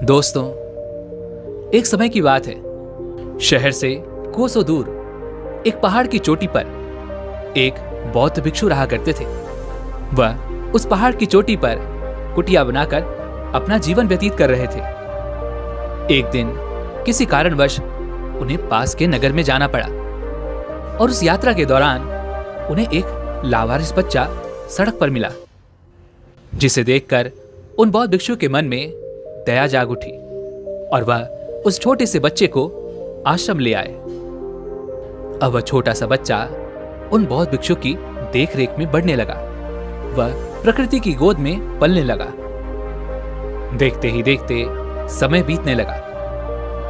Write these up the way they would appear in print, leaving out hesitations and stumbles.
दोस्तों, एक समय की बात है। शहर से कोसों दूर एक पहाड़ की चोटी पर एक बौद्ध भिक्षु रहा करते थे। वह उस पहाड़ की चोटी पर कुटिया बनाकर अपना जीवन व्यतीत कर रहे थे। एक दिन किसी कारणवश उन्हें पास के नगर में जाना पड़ा और उस यात्रा के दौरान उन्हें एक लावारिस बच्चा सड़क पर मिला, जिसे देखकर उन बौद्ध भिक्षु के मन में दया जाग उठी और वह उस छोटे से बच्चे को आश्रम ले आए। अब वह छोटा सा बच्चा उन बौद्ध भिक्षु की देखरेख में बढ़ने लगा। वह प्रकृति की गोद में पलने लगा। देखते ही देखते समय बीतने लगा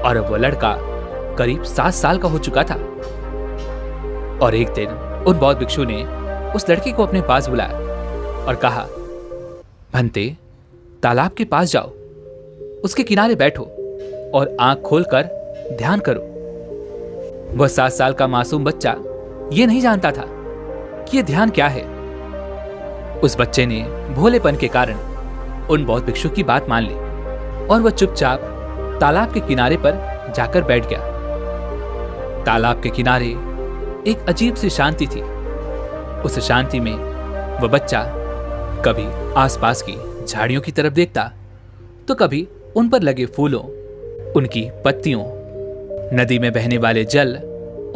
और अब वह लड़का करीब 7 साल का हो चुका था। और एक दिन उन बौद्ध भिक्षु ने उस लड़के को अपने पास बुलाया और कहा, भंते, तालाब के पास जाओ, उसके किनारे बैठो और आंख खोलकर ध्यान करो। वह 7 साल का मासूम बच्चा यह नहीं जानता था कि यह ध्यान क्या है। उस बच्चे ने भोलेपन के कारण उन बौद्ध भिक्षु की बात मान ली और वह चुपचाप तालाब के किनारे पर जाकर बैठ गया। तालाब के किनारे एक अजीब सी शांति थी। उस शांति में वह बच्चा कभी आसपास की झाड़ियों की तरफ देखता तो कभी उन पर लगे फूलों, उनकी पत्तियों, नदी में बहने वाले जल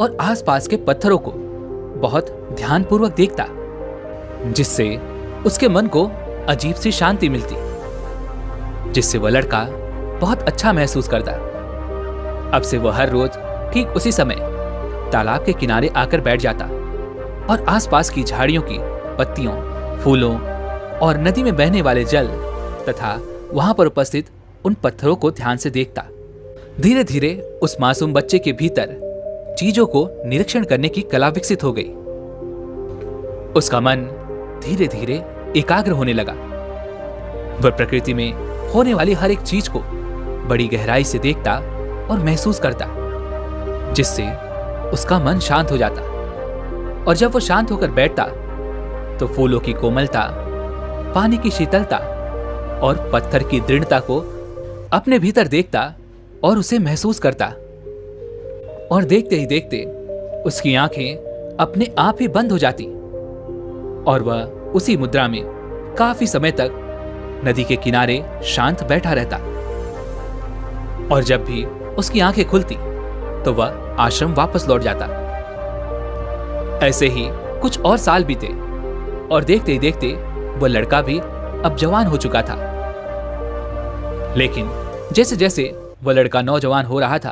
और आसपास के पत्थरों को बहुत ध्यानपूर्वक देखता, जिससे उसके मन को अजीब सी शांति मिलती, जिससे वह लड़का बहुत अच्छा महसूस करता। अब से वह हर रोज ठीक उसी समय तालाब के किनारे आकर बैठ जाता और आसपास की झाड़ियों की पत्तियों, फूलों और नदी में बहने वाले जल तथा वहां पर उपस्थित उन पत्थरों को ध्यान से देखता। धीरे धीरे उस मासूम बच्चे के भीतर चीजों को निरीक्षण करने की कला विकसित हो गई। उसका मन धीरे धीरे एकाग्र होने लगा। वह प्रकृति में होने वाली हर एक चीज को बड़ी गहराई से देखता और महसूस करता, जिससे उसका मन शांत हो जाता। और जब वो शांत होकर बैठता तो फूलों की कोमलता, पानी की शीतलता और पत्थर की दृढ़ता को अपने भीतर देखता और उसे महसूस करता। और देखते ही देखते उसकी आंखें अपने आप ही बंद हो जाती और वह उसी मुद्रा में काफी समय तक नदी के किनारे शांत बैठा रहता। और जब भी उसकी आंखें खुलती तो वह आश्रम वापस लौट जाता। ऐसे ही कुछ और साल बीते और देखते ही देखते वह लड़का भी अब जवान हो चुका था। लेकिन जैसे जैसे वह लड़का नौजवान हो रहा था,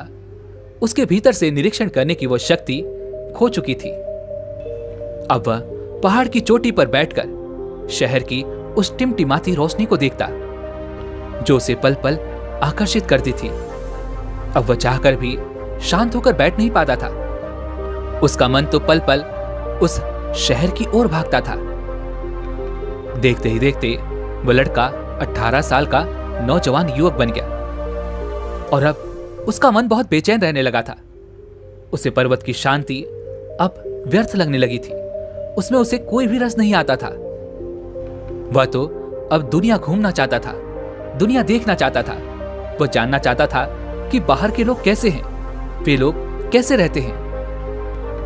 उसके भीतर से निरीक्षण करने की वह शक्ति खो चुकी थी। अब वह पहाड़ की चोटी पर बैठकर शहर की उस टिमटिमाती रोशनी को देखता, जो उसे पल पल आकर्षित करती थी। अब वह चाहकर भी शांत होकर बैठ नहीं पाता था। उसका मन तो पल पल उस शहर की ओर भागता था। देखते ही देखते वह लड़का 18 साल का नौजवान युवक बन गया और अब उसका मन बहुत बेचैन रहने लगा था। उसे पर्वत की शांति अब व्यर्थ लगने लगी थी। उसमें उसे कोई भी रस नहीं आता था। वह तो अब दुनिया घूमना चाहता था, दुनिया देखना चाहता था। वह जानना चाहता था कि बाहर के लोग कैसे हैं, वे लोग कैसे रहते हैं।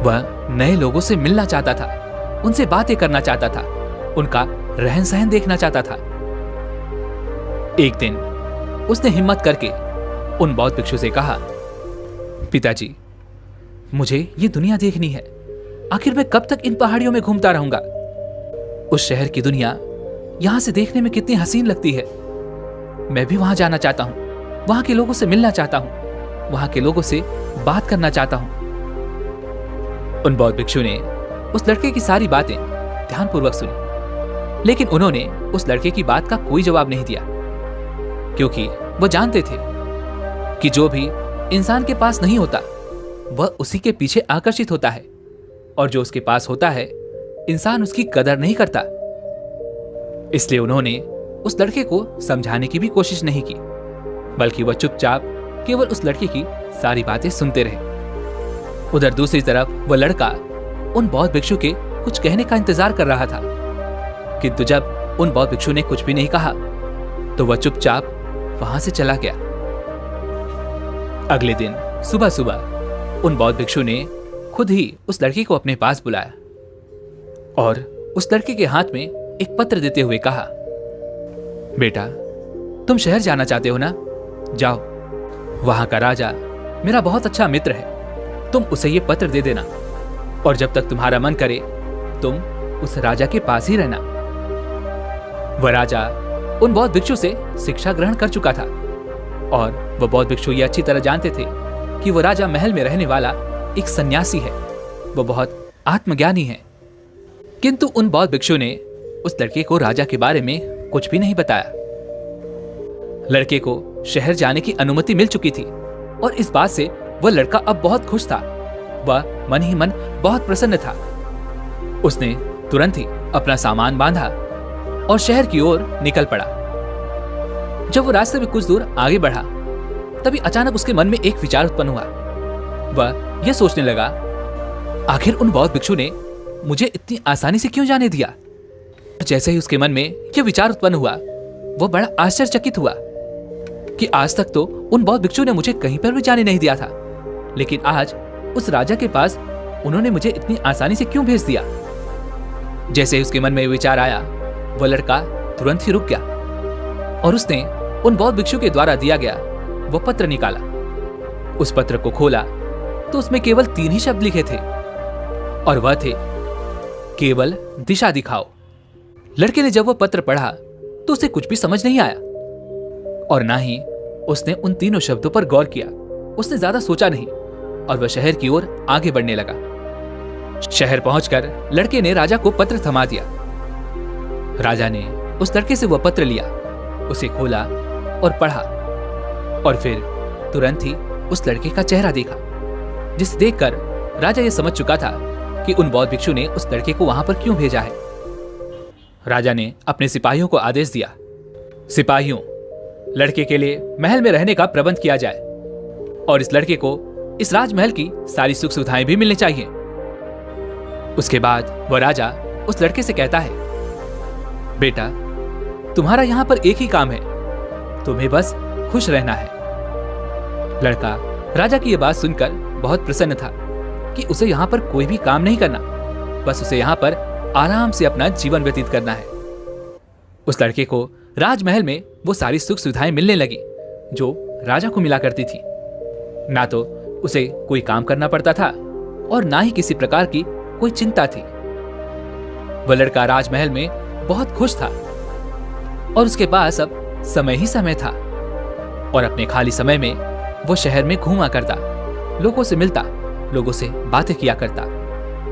वह नए लोगों से मिलना चाहता था, उनसे बातें करना चाहता था, उनका रहन सहन देखना चाहता था। एक दिन उसने हिम्मत करके उन बौद्ध भिक्षु से कहा, पिताजी, मुझे ये दुनिया देखनी है। आखिर मैं कब तक इन पहाड़ियों में घूमता रहूंगा? उस शहर की दुनिया यहां से देखने में कितनी हसीन लगती है। मैं भी वहां जाना चाहता हूं, वहां के लोगों से मिलना चाहता हूं, वहां के लोगों से बात करना चाहता हूं। उन बौद्ध भिक्षु ने उस लड़के की सारी बातें ध्यानपूर्वक सुनी, लेकिन उन्होंने उस लड़के की बात का कोई जवाब नहीं दिया, क्योंकि वो जानते थे कि जो भी इंसान के पास नहीं होता वह उसी के पीछे आकर्षित होता है, और जो उसके पास होता है इंसान उसकी कदर नहीं करता। इसलिए उन्होंने उस लड़के को समझाने की भी कोशिश नहीं की, बल्कि वह चुपचाप केवल उस लड़के की सारी बातें सुनते रहे। उधर दूसरी तरफ वह लड़का उन बौद्ध भिक्षु के कुछ कहने का इंतजार कर रहा था, किंतु जब उन बौद्ध भिक्षु ने कुछ भी नहीं कहा तो वह चुपचाप वहां से चला गया। अगले दिन सुबह सुबह उन बौद्ध भिक्षु ने खुद ही उस लड़की को अपने पास बुलाया और उस लड़के के हाथ में एक पत्र देते हुए कहा, बेटा, तुम शहर जाना चाहते हो ना? जाओ, वहां का राजा मेरा बहुत अच्छा मित्र है, तुम उसे ये पत्र दे देना और जब तक तुम्हारा मन करे तुम उस राजा के पास ही रहना। वह राजा उन बौद्ध भिक्षु से शिक्षा ग्रहण कर चुका था और वह बौद्ध भिक्षु ये अच्छी तरह जानते थे कि वह राजा महल में रहने वाला एक सन्यासी है, वह बहुत आत्मज्ञानी है। किंतु उन बौद्ध भिक्षु ने उस लड़के को राजा के बारे में कुछ भी नहीं बताया। लड़के को शहर जाने की अनुमति मिल चुकी थी और इस बात से वह लड़का अब बहुत खुश था। वह मन ही मन बहुत प्रसन्न था। उसने तुरंत ही अपना सामान बांधा और शहर की ओर निकल पड़ा। जब वो रास्ते में कुछ दूर आगे बढ़ा तभी अचानक उसके मन में एक विचार उत्पन्न हुआ। वह यह सोचने लगा, आखिर उन बौद्ध भिक्षु ने मुझे इतनी आसानी से क्यों जाने दिया? जैसे ही उसके मन में यह विचार उत्पन्न हुआ, वह बड़ा आश्चर्यचकित हुआ कि आज तक तो उन बौद्ध भिक्षु ने मुझे कहीं पर भी जाने नहीं दिया था, लेकिन आज उस राजा के पास उन्होंने मुझे इतनी आसानी से क्यों भेज दिया? जैसे ही उसके मन में विचार आया, वह लड़का तुरंत ही रुक गया और उसने उन बौद्ध भिक्षु के द्वारा दिया गया वह पत्र निकाला। उस पत्र को खोला तो उसमें केवल 3 ही शब्द लिखे थे और वह थे, केवल दिशा दिखाओ। लड़के ने जब वह पत्र पढ़ा तो उसे कुछ भी समझ नहीं आया और ना ही उसने उन 3 शब्दों पर गौर किया। उसने ज्यादा सोचा नहीं और वह शहर की ओर आगे बढ़ने लगा। शहर पहुंचकर लड़के ने राजा को पत्र थमा दिया। राजा ने उस लड़के से वह पत्र लिया, उसे खोला और पढ़ा और फिर तुरंत ही उस लड़के का चेहरा देखा, जिसे देखकर राजा यह समझ चुका था कि उन बौद्ध भिक्षु ने उस लड़के को वहां पर क्यों भेजा है। राजा ने अपने सिपाहियों को आदेश दिया, सिपाहियों, लड़के के लिए महल में रहने का प्रबंध किया जाए और इस लड़के को इस राजमहल की सारी सुख सुविधाएं भी मिलनी चाहिए। उसके बाद वह राजा उस लड़के से कहता है, बेटा, तुम्हारा यहां पर एक ही काम है, तुम्हें बस खुश रहना है। लड़का राजा की यह बात सुनकर बहुत प्रसन्न था कि उसे यहां पर कोई भी काम नहीं करना, बस उसे यहां पर आराम से अपना जीवन व्यतीत करना है। उस लड़के को राजमहल में वो सारी सुख सुविधाएं मिलने लगी जो राजा को मिला करती थी। ना तो उसे कोई काम करना पड़ता था और ना ही किसी प्रकार की कोई चिंता थी। वह लड़का राजमहल में बहुत खुश था और उसके पास अब समय ही समय था और अपने खाली समय में वो शहर में घूमा करता, लोगों से मिलता, लोगों से बातें किया करता।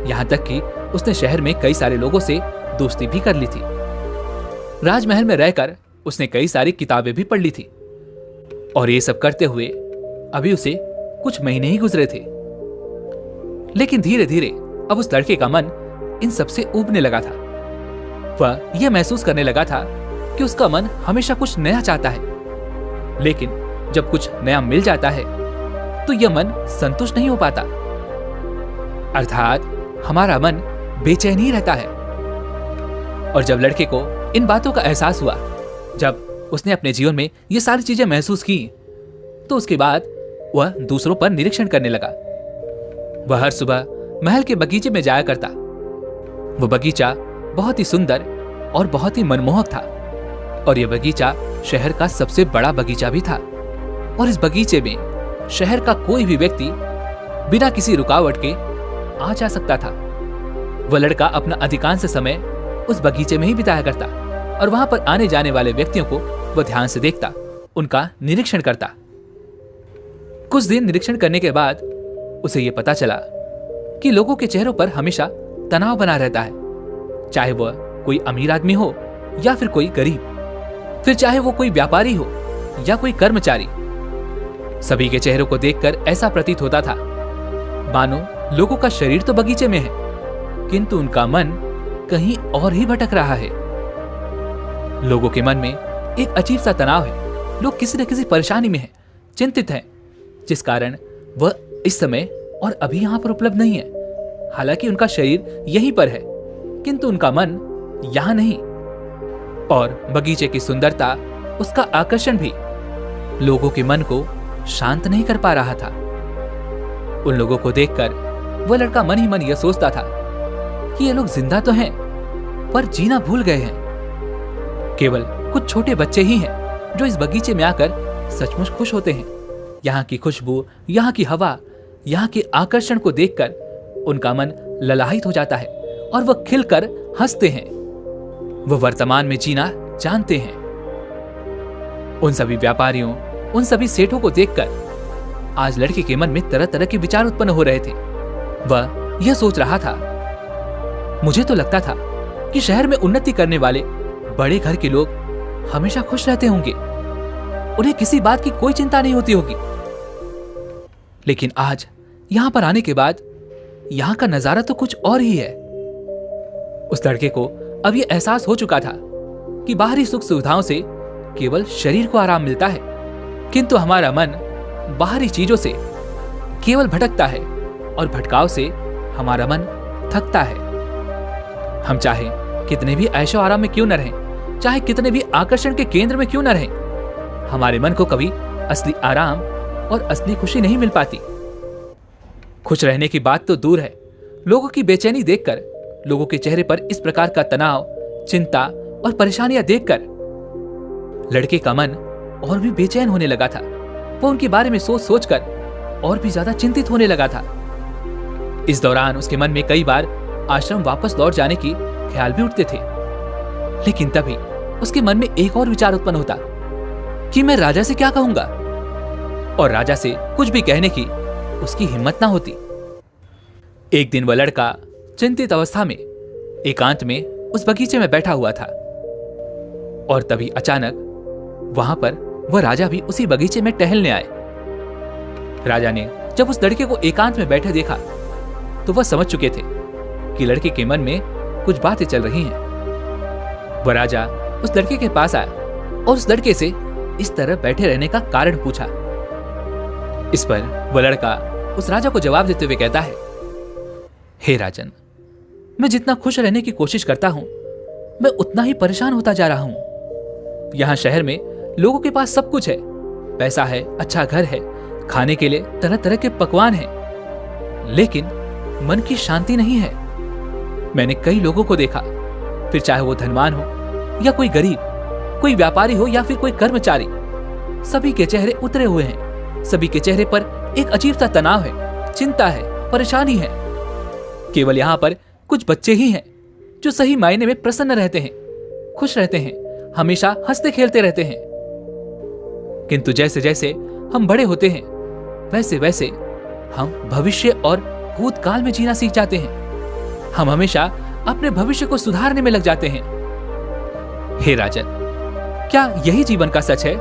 यहां तक कि उसने शहर में कई सारे लोगों से दोस्ती भी कर ली थी। राजमहल में रहकर उसने कई सारी किताबें भी पढ़ ली थी और ये सब करते हुए अभी उसे कुछ महीने ही गुजरे थे। लेकिन धीरे धीरे अब उस लड़के का मन इन सब से ऊबने लगा था। वह यह महसूस करने लगा था कि उसका मन हमेशा कुछ नया चाहता है, लेकिन जब कुछ नया मिल जाता है तो यह मन संतुष्ट नहीं हो पाता, अर्थात हमारा मन बेचैन ही रहता है। और जब लड़के को इन बातों का एहसास हुआ, जब उसने अपने जीवन में ये सारी चीजें महसूस की, तो उसके बाद वह दूसरों पर निरीक्षण करने लगा। वह हर सुबह महल के बगीचे में जाया करता। वह बगीचा बहुत ही सुंदर और बहुत ही मनमोहक था और यह बगीचा शहर का सबसे बड़ा बगीचा भी था और इस बगीचे में शहर का कोई भी व्यक्ति बिना किसी रुकावट के आ जा सकता था। वह लड़का अपना अधिकांश समय उस बगीचे में ही बिताया करता और वहां पर आने जाने वाले व्यक्तियों को वह ध्यान से देखता, उनका निरीक्षण करता। कुछ दिन निरीक्षण करने के बाद उसे यह पता चला कि लोगों के चेहरों पर हमेशा तनाव बना रहता है, चाहे वह कोई अमीर आदमी हो या फिर कोई गरीब, फिर चाहे वो कोई व्यापारी हो या कोई कर्मचारी। सभी के चेहरों को देखकर ऐसा प्रतीत होता था मानो लोगों का शरीर तो बगीचे में है, किंतु उनका मन कहीं और ही भटक रहा है। लोगों के मन में एक अजीब सा तनाव है। लोग किसी न किसी परेशानी में हैं, चिंतित हैं, जिस कारण वह इस समय और अभी यहां पर उपलब्ध नहीं है। हालांकि उनका शरीर यहीं पर है, किंतु उनका मन यहां नहीं। और बगीचे की सुंदरता, उसका आकर्षण भी लोगों के मन को शांत नहीं कर पा रहा था। उन लोगों को देखकर वह लड़का मन ही मन यह सोचता था कि ये लोग जिंदा तो हैं, पर जीना भूल गए हैं। केवल कुछ छोटे बच्चे ही हैं जो इस बगीचे में आकर सचमुच खुश होते हैं। यहाँ की खुशबू, यहाँ की हवा, यहाँ के आकर्षण को देखकर उनका मन ललाहित हो जाता है और वह खिलकर हंसते हैं। वह वर्तमान में जीना जानते हैं। उन सभी व्यापारियों, उन सभी सेठों को देखकर आज लड़के के मन में तरह तरह के विचार उत्पन्न हो रहे थे। वह यह सोच रहा था, मुझे तो लगता था कि शहर में उन्नति करने वाले बड़े घर के लोग हमेशा खुश रहते होंगे, उन्हें किसी बात की कोई चिंता नहीं होती होगी। लेकिन आज यहां पर आने के बाद यहां का नजारा तो कुछ और ही है। उस लड़के को अब यह एहसास हो चुका था कि बाहरी सुख सुविधाओं से केवल शरीर को आराम मिलता है, किंतु हमारा मन बाहरी चीजों से केवल भटकता है और भटकाव से हमारा मन थकता है। हम चाहे कितने भी ऐशो आराम में क्यों न रहें, चाहे कितने भी आकर्षण के केंद्र में क्यों न रहें, हमारे मन को कभी असली आराम और असली खुशी नहीं मिल पाती। खुश रहने की बात तो दूर है, लोगों की बेचैनी देखकर, लोगों के चेहरे पर इस प्रकार का तनाव, चिंता और परेशानियां देखकर लड़के का मन और भी बेचैन होने लगा था। वो उनके बारे में सोच सोचकर और भी ज्यादा चिंतित होने लगा था। इस दौरान उसके मन में कई बार आश्रम वापस लौट जाने की ख्याल भी उठते थे। लेकिन तभी उसके मन में एक और विचार उत्पन्न होता कि मैं राजा से क्या कहूंगा, और राजा से कुछ भी कहने की उसकी हिम्मत ना होती। एक दिन वह लड़का चिंतित अवस्था में एकांत में उस बगीचे में बैठा हुआ था और तभी अचानक वहां पर वह राजा भी उसी बगीचे में टहलने आए। राजा ने जब उस लड़के को एकांत में बैठे देखा तो वह समझ चुके थे कि लड़के के मन में कुछ बातें चल रही हैं। वह राजा उस लड़के के पास आया और उस लड़के से इस तरह बैठे रहने का कारण पूछा। इस पर वह लड़का उस राजा को जवाब देते हुए कहता है, हे राजन, मैं जितना खुश रहने की कोशिश करता हूं, मैं उतना ही परेशान होता जा रहा हूं। यहां शहर में लोगों के पास सब कुछ है, पैसा है, अच्छा घर है, खाने के लिए तरह तरह के पकवान हैं, लेकिन मन की शांति नहीं है। मैंने कई लोगों को देखा, फिर चाहे वो धनवान हो या कोई गरीब, कोई व्यापारी हो या फिर कोई कर्मचारी, सभी के चेहरे उतरे हुए हैं। सभी के चेहरे पर एक अजीब सा तनाव है, चिंता है, परेशानी है। केवल यहाँ पर कुछ बच्चे ही हैं जो सही मायने में प्रसन्न रहते हैं, खुश रहते हैं, हमेशा हंसते खेलते रहते हैं। किंतु जैसे जैसे हम बड़े होते हैं, वैसे वैसे हम भविष्य और भूतकाल में जीना सीख जाते हैं। हम हमेशा अपने भविष्य को सुधारने में लग जाते हैं। हे राजन, क्या यही जीवन का सच है?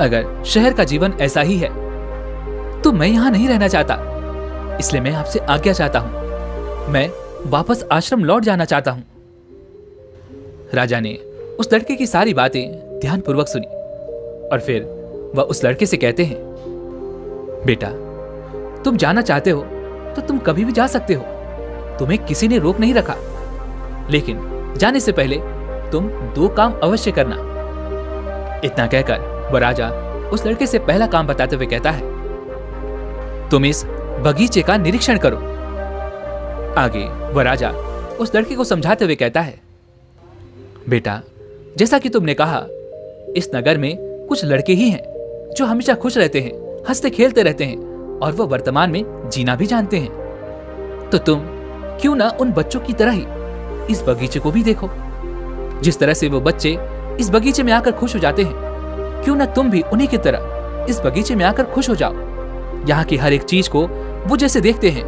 अगर शहर का जीवन ऐसा ही है तो मैं यहां नहीं रहना चाहता, इसलिए मैं आपसे आज्ञा चाहता हूं। मैं वापस आश्रम लौट जाना चाहता हूं। राजा ने उस लड़के की सारी बातें ध्यानपूर्वक सुनी और फिर वह उस लड़के से कहते हैं, बेटा, तुम जाना चाहते हो तो तुम कभी भी जा सकते हो, तुम्हें किसी ने रोक नहीं रखा। लेकिन जाने से पहले तुम 2 काम अवश्य करना। इतना कहकर वह राजा उस लड़के से पहला काम बताते हुए कहता है, तुम इस बगीचे का निरीक्षण करो। आगे वह राजा उस लड़के को समझाते हुए कहता है, बेटा, जैसा कि तुमने कहा, इस नगर में कुछ लड़के ही हैं जो हमेशा खुश रहते हैं, हंसते खेलते रहते हैं और वह वर्तमान में जीना भी जानते हैं। तो तुम क्यों ना उन बच्चों की तरह ही इस बगीचे को भी देखो। जिस तरह से वो बच्चे इस बगीचे में आकर खुश हो जाते हैं, क्यों ना तुम भी उन्हीं की तरह इस बगीचे में आकर खुश हो जाओ। यहाँ की हर एक चीज को वो जैसे देखते हैं,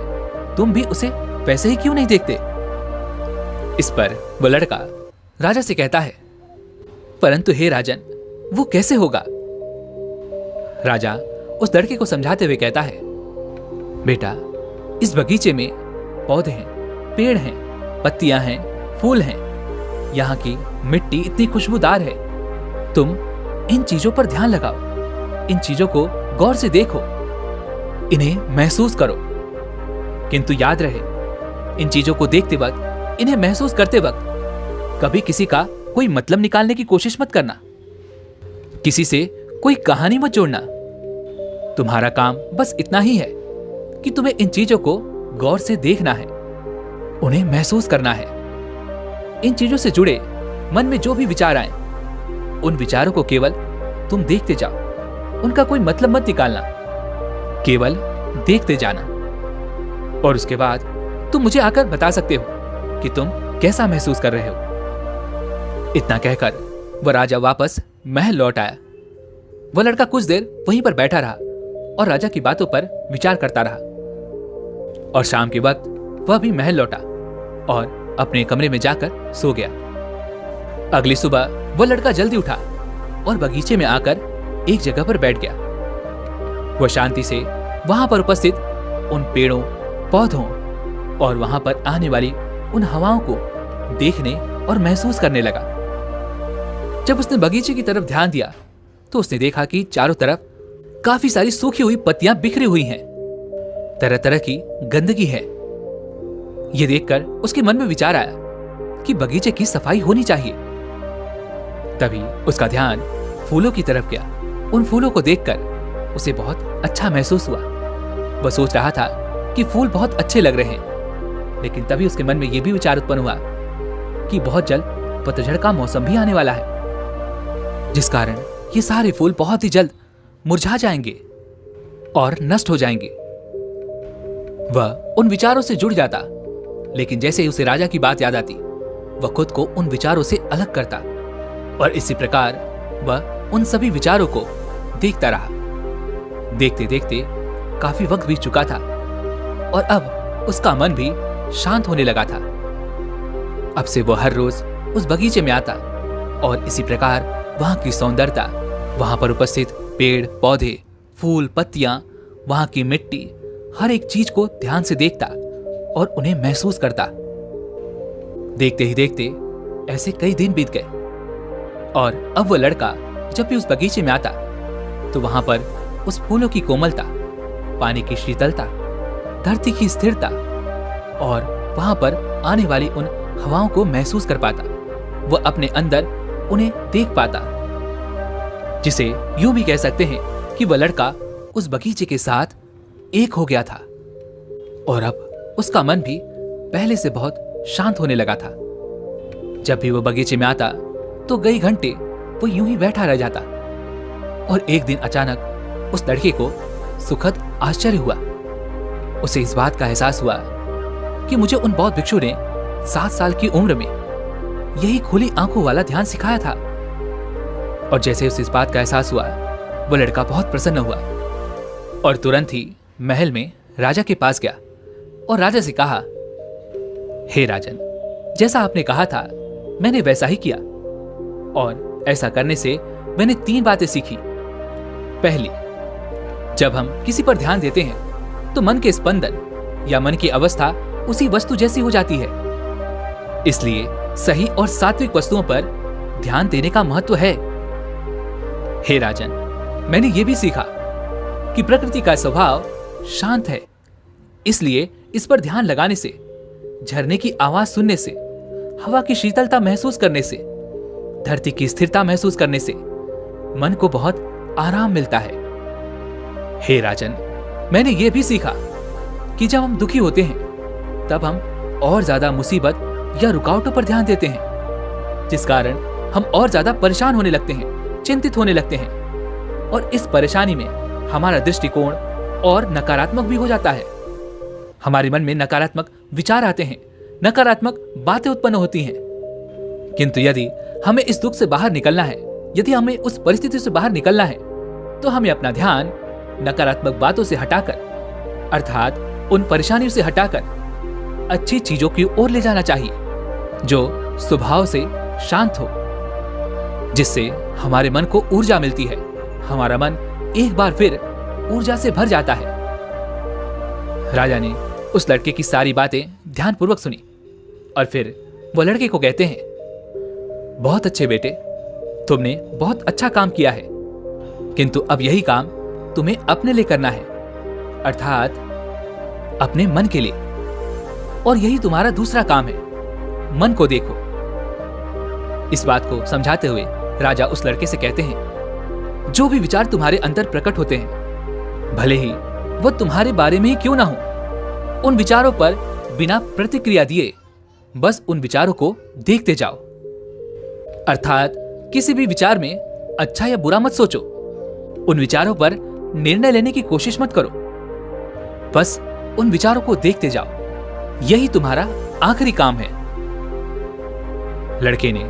तुम भी उसे वैसे ही क्यों नहीं देखते। इस पर वो लड़का राजा से कहता है, परंतु हे राजन, वो कैसे होगा? राजा उस लड़के को समझाते हुए कहता है, बेटा, इस बगीचे में पौधे हैं, पेड़ हैं, पत्तियां हैं, फूल हैं। यहाँ की मिट्टी इतनी खुशबूदार है। तुम इन चीजों पर ध्यान लगाओ, इन चीजों को गौर से देखो, इन्हें महसूस करो। किंतु याद रहे, इन चीजों को देखते वक्त, इन्हें महसूस करते वक्त कभी किसी का कोई मतलब निकालने की कोशिश मत करना। किसी से कोई कहानी मत जोड़ना। तुम्हारा काम बस इतना ही है कि तुम्हें इन चीजों को गौर से देखना है, उन्हें महसूस करना है। इन चीजों से जुड़े मन में जो भी विचार आए, उन विचारों को केवल तुम देखते जाओ, उनका कोई मतलब मत निकालना, केवल देखते जाना। और उसके बाद तुम मुझे आकर बता सकते हो कि तुम कैसा महसूस कर रहे हो। इतना कहकर वह राजा वापस महल लौट आया। वह लड़का कुछ देर वहीं पर बैठा रहा और राजा की बातों पर विचार करता रहा। और शाम के वक्त वह भी महल लौटा और अपने कमरे में जाकर सो गया। अगली सुबह वह लड़का जल्दी उठा और बगीचे में आकर एक जगह पर बैठ गया। वह शांति से वहां पर उपस्थित उन पेड़ों, पौधों और वहां पर आने वाली उन हवाओं को देखने और महसूस करने लगा। जब उसने बगीचे की तरफ ध्यान दिया तो उसने देखा कि चारों तरफ काफी सारी सूखी हुई पत्तियां बिखरी हुई हैं, तरह तरह की गंदगी है। यह देखकर उसके मन में विचार आया कि बगीचे की सफाई होनी चाहिए। तभी उसका ध्यान फूलों की तरफ गया। उन फूलों को देखकर उसे बहुत अच्छा महसूस हुआ। वह सोच रहा था कि फूल बहुत अच्छे लग रहे हैं, लेकिन तभी उसके मन में यह भी विचार उत्पन्न हुआ कि बहुत जल्द पतझड़ का मौसम भी आने वाला है, जिस कारण ये सारे फूल बहुत ही जल्द मुरझा जाएंगे और नष्ट हो जाएंगे। वह उन विचारों से जुड़ जाता, लेकिन जैसे ही उसे राजा की बात याद आती, वह खुद को उन विचारों से अलग करता और इसी प्रकार वह उन सभी विचारों को देखता रहा। देखते देखते काफी वक्त बीत चुका था और अब उसका मन भी शांत होने लगा था। अब से वो हर रोज उस बगीचे में आता और इसी प्रकार वहां की सौंदर्यता, वहां पर उपस्थित पेड़, पौधे, फूल, पत्तियां, वहां की मिट्टी, हर एक चीज को ध्यान से देखता और उन्हें महसूस करता। देखते ही देखते ऐसे कई दिन बीत गए और अब वो लड़का जब भी उस बगीचे में आता तो वहां पर उस फूलों की कोमलता, पानी की शीतलता, धरती की स्थिरता और वहां पर आने वाली उन हवाओं को महसूस कर पाता। वह अपने अंदर उन्हें देख पाता, जिसे यूं भी कह सकते हैं कि वह लड़का उस बगीचे के साथ एक हो गया था और अब उसका मन भी पहले से बहुत शांत होने लगा था। जब भी वो बगीचे में आता तो कई घंटे वो यूं ही बैठा रह जाता और एक दिन अचानक उस लड़के को सुखद आश्चर्य हुआ। उसे इस बात का एहसास हुआ कि मुझे उन बौद्ध भिक्षु ने 7 साल की उम्र में यही खुली आंखों वाला ध्यान सिखाया था। और जैसे उसे इस बात का एहसास हुआ, वो लड़का बहुत प्रसन्न हुआ और तुरंत ही महल में राजा के पास गया और राजा से कहा, हे राजन, जैसा आपने कहा था मैंने वैसा ही किया और ऐसा करने से मैंने 3 बातें सीखी। पहली, जब हम किसी पर ध्यान देते हैं तो मन के स्पंदन या मन की अवस्था उसी वस्तु जैसी हो जाती है। इसलिए सही और सात्विक वस्तुओं पर ध्यान देने का महत्व है। हे राजन, मैंने यह भी सीखा कि प्रकृति का स्वभाव शांत है, इसलिए इस पर ध्यान लगाने से, झरने की आवाज सुनने से, हवा की शीतलता महसूस करने से, धरती की स्थिरता महसूस करने से मन को बहुत आराम मिलता है। हे राजन, मैंने यह भी सीखा कि जब हम दुखी होते हैं तब हम और ज्यादा मुसीबत या रुकावटों पर ध्यान देते हैं, जिस कारण हम और ज्यादा परेशान होने लगते हैं, चिंतित होने लगते हैं और इस परेशानी में हमारा दृष्टिकोण और नकारात्मक भी हो जाता है। हमारे मन में नकारात्मक विचार आते हैं, नकारात्मक बातें उत्पन्न होती हैं। किंतु यदि हमें इस दुख से बाहर निकलना है, यदि हमें उस परिस्थिति से बाहर निकलना है, तो हमें अपना ध्यान नकारात्मक बातों से हटाकर, अर्थात उन परेशानियों से हटाकर अच्छी चीजों की ओर ले जाना चाहिए, जो स्वभाव से शांत हो, जिससे हमारे मन को ऊर्जा मिलती है। हमारा मन एक बार फिर ऊर्जा से भर जाता है। राजा ने उस लड़के की सारी बातें ध्यानपूर्वक सुनी और फिर वो लड़के को कहते हैं, बहुत अच्छे बेटे, तुमने बहुत अच्छा काम किया है, किंतु अब यही काम तुम्हें अपने लिए करना है, अर्थात अपने मन के लिए। और यही तुम्हारा दूसरा काम है, मन को देखो। इस बात को समझाते हुए राजा उस लड़के से कहते हैं, जो भी विचार तुम्हारे अंदर प्रकट होते हैं भले ही वो तुम्हारे बारे में ही क्यों ना हो। उन विचारों पर बिना प्रतिक्रिया दिए बस उन विचारों को देखते जाओ। अर्थात किसी भी विचार में अच्छा या बुरा मत सोचो। उन विचारों पर निर्णय लेने की कोशिश मत करो। बस उन विचारों को देखते जाओ। यही तुम्हारा आखिरी काम है। लड़के ने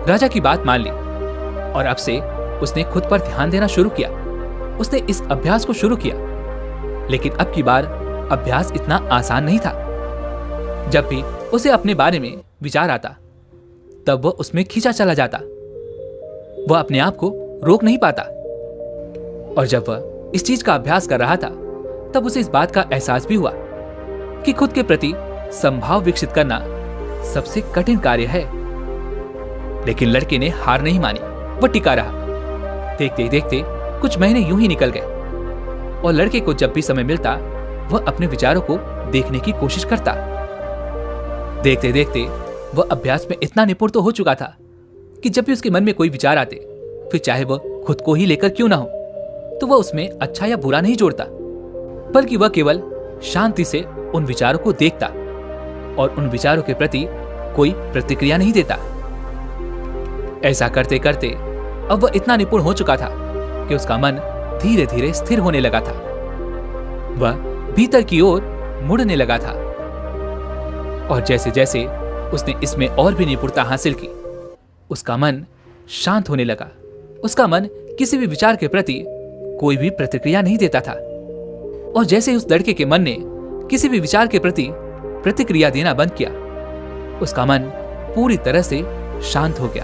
राजा की बात मान ली और अब से उसने खुद पर ध्यान देना शुरू किया। उसने इस अभ्यास को शुरू किया, लेकिन अब की बार अभ्यास इतना आसान नहीं था। जब भी उसे अपने बारे में विचार आता, तब वह उसमें खींचा चला जाता। वह अपने आप को रोक नहीं पाता। और जब वह इस चीज का अभ्यास कर रहा था, तब उसे इस बात का एहसास भी हुआ कि खुद के प्रति संभाव विकसित करना सबसे कठिन कार्य है। लेकिन लड़के ने हार नहीं मानी। वह टिका रहा। देखते ही देखते कुछ महीने यूं ही निकल गए और लड़के को जब भी समय मिलता, वह अपने विचारों को देखने की कोशिश करता। देखते देखते वह अभ्यास में इतना निपुण तो हो चुका था कि जब भी उसके मन में कोई विचार आते, फिर चाहे वह खुद को ही लेकर क्यों ना हो, तो वह उसमें अच्छा या बुरा नहीं जोड़ता, बल्कि वह केवल शांति से उन विचारों को देखता और उन विचारों के प्रति कोई प्रतिक्रिया नहीं देता। ऐसा करते करते अब वह इतना निपुण हो चुका था कि उसका मन धीरे धीरे स्थिर होने लगा था। वह भीतर की ओर मुड़ने लगा था और जैसे जैसे उसने इसमें और भी निपुणता हासिल की, उसका मन शांत होने लगा। उसका मन किसी भी विचार के प्रति कोई भी प्रतिक्रिया नहीं देता था। और जैसे ही उस लड़के के मन ने किसी भी विचार के प्रति प्रतिक्रिया देना बंद किया, उसका मन पूरी तरह से शांत हो गया।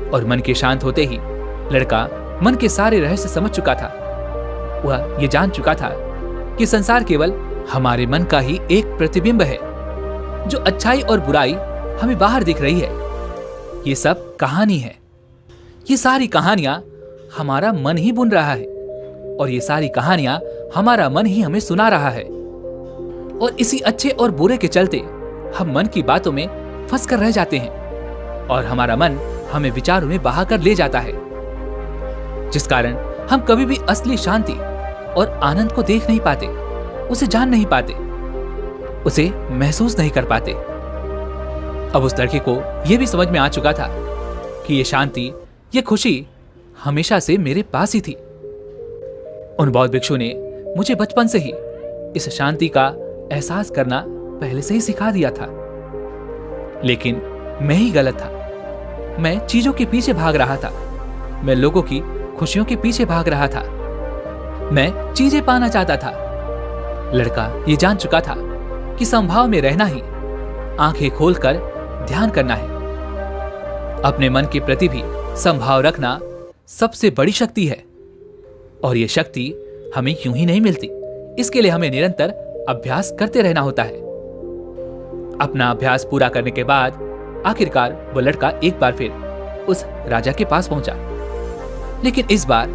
और मन के शांत होते ही लड़का मन के सारे रहस्य समझ चुका था। वह यह जान चुका था कि संसार केवल हमारे मन का ही एक प्रतिबिंब है। जो अच्छाई और बुराई हमें बाहर दिख रही है, ये सब कहानी है। ये सारी कहानियां हमारा मन ही बुन रहा है और ये सारी कहानियां हमारा मन ही हमें सुना रहा है। और इसी अच्छे और बुरे के चलते हम मन की बातों में फंस कर रह जाते हैं और हमारा मन हमें विचारों में बहाकर ले जाता है, जिस कारण हम कभी भी असली शांति और आनंद को देख नहीं पाते, उसे जान नहीं पाते, उसे महसूस नहीं कर पाते। अब उस लड़के को यह भी समझ में आ चुका था कि यह शांति, यह खुशी हमेशा से मेरे पास ही थी। उन बौद्ध भिक्षु ने मुझे बचपन से ही इस शांति का एहसास करना पहले से ही सिखा दिया था। लेकिन मैं ही गलत था। मैं चीजों के पीछे भाग रहा था। मैं लोगों की खुशियों के पीछे भाग रहा था। मैं चीजें पाना चाहता था। लड़का ये जान चुका था कि संभाव में रहना ही आंखें खोलकर ध्यान करना है। अपने मन के प्रति भी संभाव रखना सबसे बड़ी शक्ति है और यह शक्ति हमें यूं ही नहीं मिलती। इसके लिए हमें निरंतर अभ्यास करते रहना होता है। अपना अभ्यास पूरा करने के बाद आखिरकार वो लड़का एक बार फिर उस राजा के पास पहुंचा, लेकिन इस बार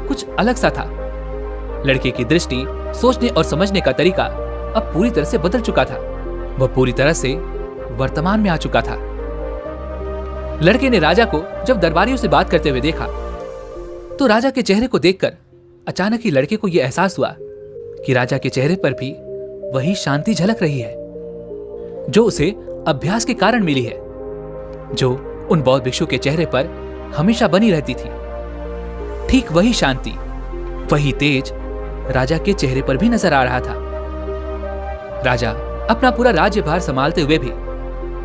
कुछ अलग सा था। लड़के की दृष्टि, सोचने और समझने का तरीका अब पूरी तरह से बदल चुका था। वह पूरी तरह से वर्तमान में आ चुका था। लड़के ने राजा को जब दरबारियों से बात करते हुए देखा, तो राजा के चेहरे को देखकर अचानक ही लड़के को यह एहसास हुआ कि राजा के चेहरे पर भी वही शांति झलक रही है जो उसे अभ्यास के कारण मिली है, जो उन बौद्ध भिक्षु के चेहरे पर हमेशा बनी रहती थी। ठीक वही शांति, वही तेज राजा के चेहरे पर भी नजर आ रहा था। राजा अपना पूरा राज्यभार संभालते हुए भी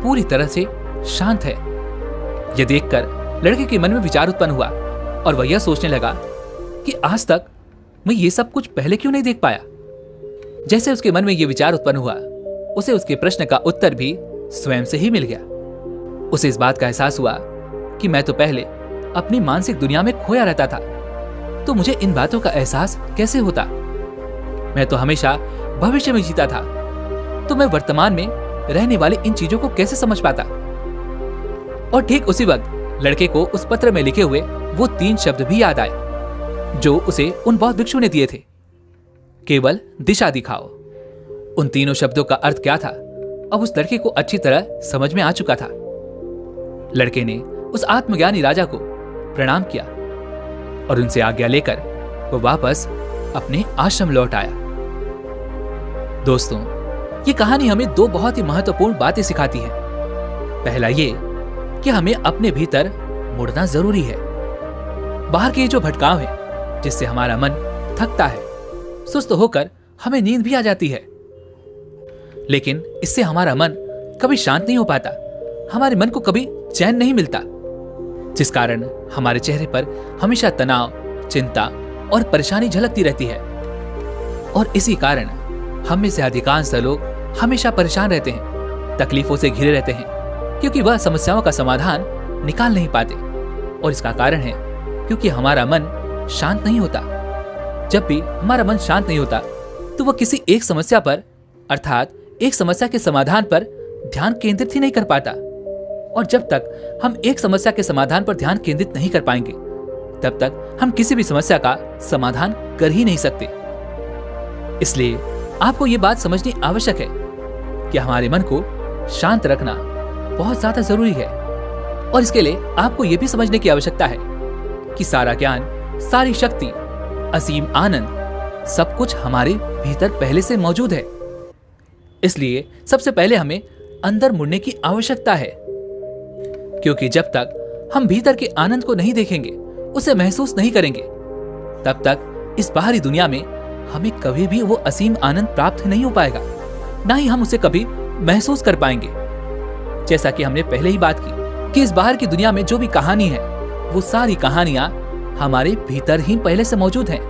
पूरी तरह से शांत है। यह देखकर लड़के के मन में विचार उत्पन्न हुआ और वह यह सोचने लगा कि आज तक मैं ये सब कुछ पहले क्यों नहीं देख पाया। जैसे उसके मन में यह विचार उत्पन्न हुआ, उसे उसके प्रश्न का उत्तर भी स्वयं से ही मिल गया। उसे इस बात का एहसास हुआ कि मैं तो पहले अपनी मानसिक दुनिया में खोया रहता था, तो मुझे इन बातों का एहसास कैसे होता। मैं तो हमेशा भविष्य में जीता था, तो मैं वर्तमान में रहने वाली इन चीजों को कैसे समझ पाता। और ठीक उसी वक्त लड़के को उस पत्र में लिखे हुए वो 3 शब्द भी याद आए जो उसे उन बौद्ध भिक्षु ने दिए थे, केवल दिशा दिखाओ। उन तीनों शब्दों का अर्थ क्या था, अब उस लड़के को अच्छी तरह समझ में आ चुका था। लड़के ने उस आत्मज्ञानी राजा को प्रणाम किया और उनसे आज्ञा लेकर वो वापस अपने आश्रम लौट आया। दोस्तों, ये कहानी हमें दो बहुत ही महत्वपूर्ण बातें सिखाती है। पहला ये कि हमें अपने भीतर मुड़ना जरूरी है। बाहर के जो भटकाव है जिससे हमारा मन थकता है, सुस्त होकर हमें नींद भी आ जाती है, लेकिन इससे हमारा मन कभी शांत नहीं हो पाता, हमारे मन को कभी चैन नहीं मिलता, जिस कारण हमारे चेहरे पर हमेशा तनाव, चिंता और परेशानी झलकती रहती है। और इसी कारण हम में से अधिकांश लोग हमेशा परेशान रहते हैं, तकलीफों से घिरे रहते हैं, क्योंकि वह समस्याओं का समाधान निकाल नहीं पाते। और इसका कारण है क्योंकि हमारा मन शांत नहीं होता। जब भी हमारा मन शांत नहीं होता तो वह किसी एक समस्या पर, अर्थात एक समस्या के समाधान पर ध्यान केंद्रित ही नहीं कर पाता। और जब तक हम एक समस्या के समाधान पर ध्यान केंद्रित नहीं कर पाएंगे, तब तक हम किसी भी समस्या का समाधान कर ही नहीं सकते। इसलिए आपको यह बात समझनी आवश्यक है कि हमारे मन को शांत रखना बहुत ज्यादा जरूरी है। और इसके लिए आपको यह भी समझने की आवश्यकता है कि सारा ज्ञान, सारी शक्ति, असीम आनंद, सब कुछ हमारे भीतर पहले से मौजूद है। इसलिए सबसे पहले हमें अंदर मुड़ने की आवश्यकता है, क्योंकि जब तक हम भीतर के आनंद को नहीं देखेंगे, उसे महसूस नहीं करेंगे, तब तक इस बाहरी दुनिया में हमें कभी भी वो असीम आनंद प्राप्त नहीं हो पाएगा, ना ही हम उसे कभी महसूस कर पाएंगे। जैसा कि हमने पहले ही बात की कि इस बाहर की दुनिया में जो भी कहानी है, वो सारी कहानियां हमारे भीतर ही पहले से मौजूद हैं,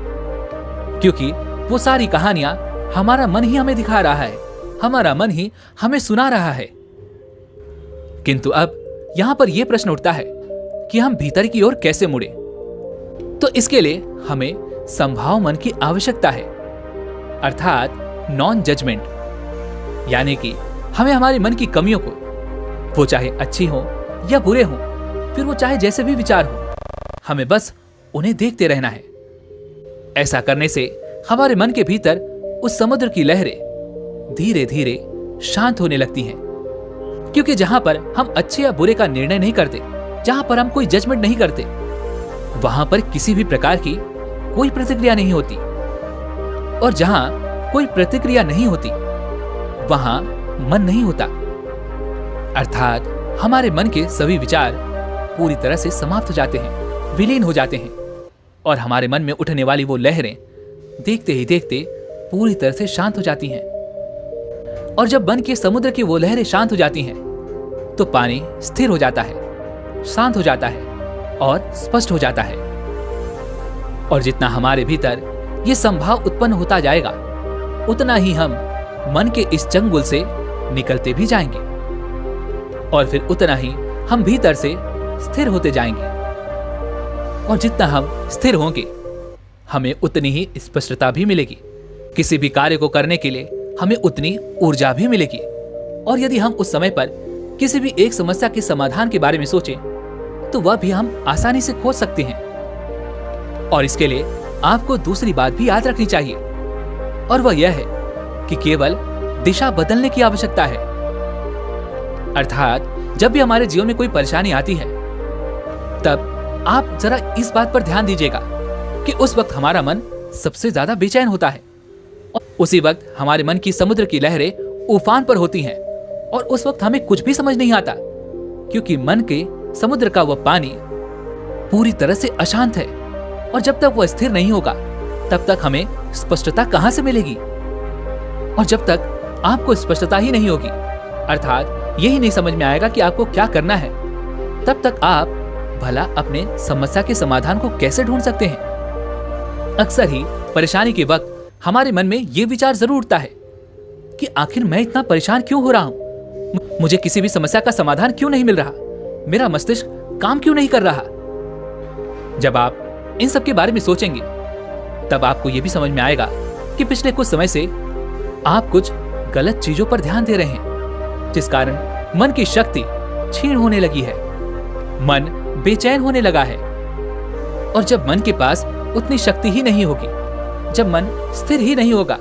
क्योंकि वो सारी कहानियां हमारा मन ही हमें दिखा रहा है, हमारा मन ही हमें सुना रहा है। किंतु अब यहां पर यह प्रश्न उठता है कि हम भीतर की ओर कैसे मुड़े। तो इसके लिए हमें संभाव मन की आवश्यकता है, अर्थात नॉन जजमेंट, यानी कि हमें हमारे मन की कमियों को, वो चाहे अच्छी हो या बुरे हो, फिर वो चाहे जैसे भी विचार हो, हमें बस उन्हें देखते रहना है। ऐसा करने से हमारे मन के भीतर उस समुद्र की लहरें धीरे धीरे शांत होने लगती हैं, क्योंकि जहां पर हम अच्छे या बुरे का निर्णय नहीं करते, जहां पर हम कोई जजमेंट नहीं करते, वहां पर किसी भी प्रकार की कोई प्रतिक्रिया नहीं होती। और जहां कोई प्रतिक्रिया नहीं होती, वहां मन नहीं होता, अर्थात हमारे मन के सभी विचार पूरी तरह से समाप्त हो जाते हैं, विलीन हो जाते हैं, और हमारे मन में उठने वाली वो लहरें देखते ही देखते पूरी तरह से शांत हो जाती हैं। और जब मन के समुद्र की वो लहरें शांत हो जाती हैं, तो पानी स्थिर हो जाता है, शांत हो जाता है और स्पष्ट हो जाता है। और जितना हमारे भीतर ये संभाव उत्पन्न होता जाएगा, उतना ही हम मन के इस चंगुल से निकलते भी जाएंगे, और फिर उतना ही हम भीतर से स्थिर होते जाएंगे। और जितना हम स्थिर होंगे, हमें उतनी ही स्पष्टता भी मिलेगी। किसी भी कार्य को करने के लिए हमें उतनी ऊर्जा भी मिलेगी। और यदि हम उस समय पर किसी भी एक समस्या के समाधान के बारे में सोचें, तो वह भी हम आसानी से खोज सकते हैं। और इसके लिए आपको दूसरी बात भी याद रखनी चाहिए, और वह यह है कि केवल दिशा बदलने की आवश्यकता है। अर्थात जब भी हमारे जीवन में कोई परेशानी आती है, तब आप जरा इस बात पर ध्यान दीजिएगा कि उस वक्त हमारा मन सबसे ज्यादा बेचैन होता है, और उसी वक्त हमारे मन की समुद्र की लहरें उफान पर होती हैं, और उस वक्त हमें कुछ भी समझ नहीं आता, क्योंकि मन के समुद्र का वह पानी पूरी तरह से अशांत है। और जब तक वह स्थिर नहीं होगा, तब तक हमें स्पष्टता कहां से मिलेगी। और जब तक आपको स्पष्टता ही नहीं होगी, अर्थात यही नहीं समझ में आएगा कि आपको क्या करना है, तब तक आप भला अपने समस्या के समाधान को कैसे ढूंढ सकते हैं। अक्सर ही परेशानी के वक्त हमारे मन में यह विचार जरूर उठता है कि आखिर मैं इतना परेशान क्यों हो रहा हूं, मुझे किसी भी समस्या का समाधान क्यों नहीं मिल रहा, मेरा मस्तिष्क काम क्यों नहीं कर रहा। जब आप इन सब के बारे में सोचेंगे, तब आपको यह भी समझ में आएगा कि पिछले कुछ समय से आप कुछ गलत चीजों पर ध्यान दे रहे हैं, जिस कारण मन की शक्ति क्षीण होने लगी है, मन बेचैन होने लगा है। और जब मन के पास उतनी शक्ति ही नहीं होगी, जब मन स्थिर ही नहीं होगा,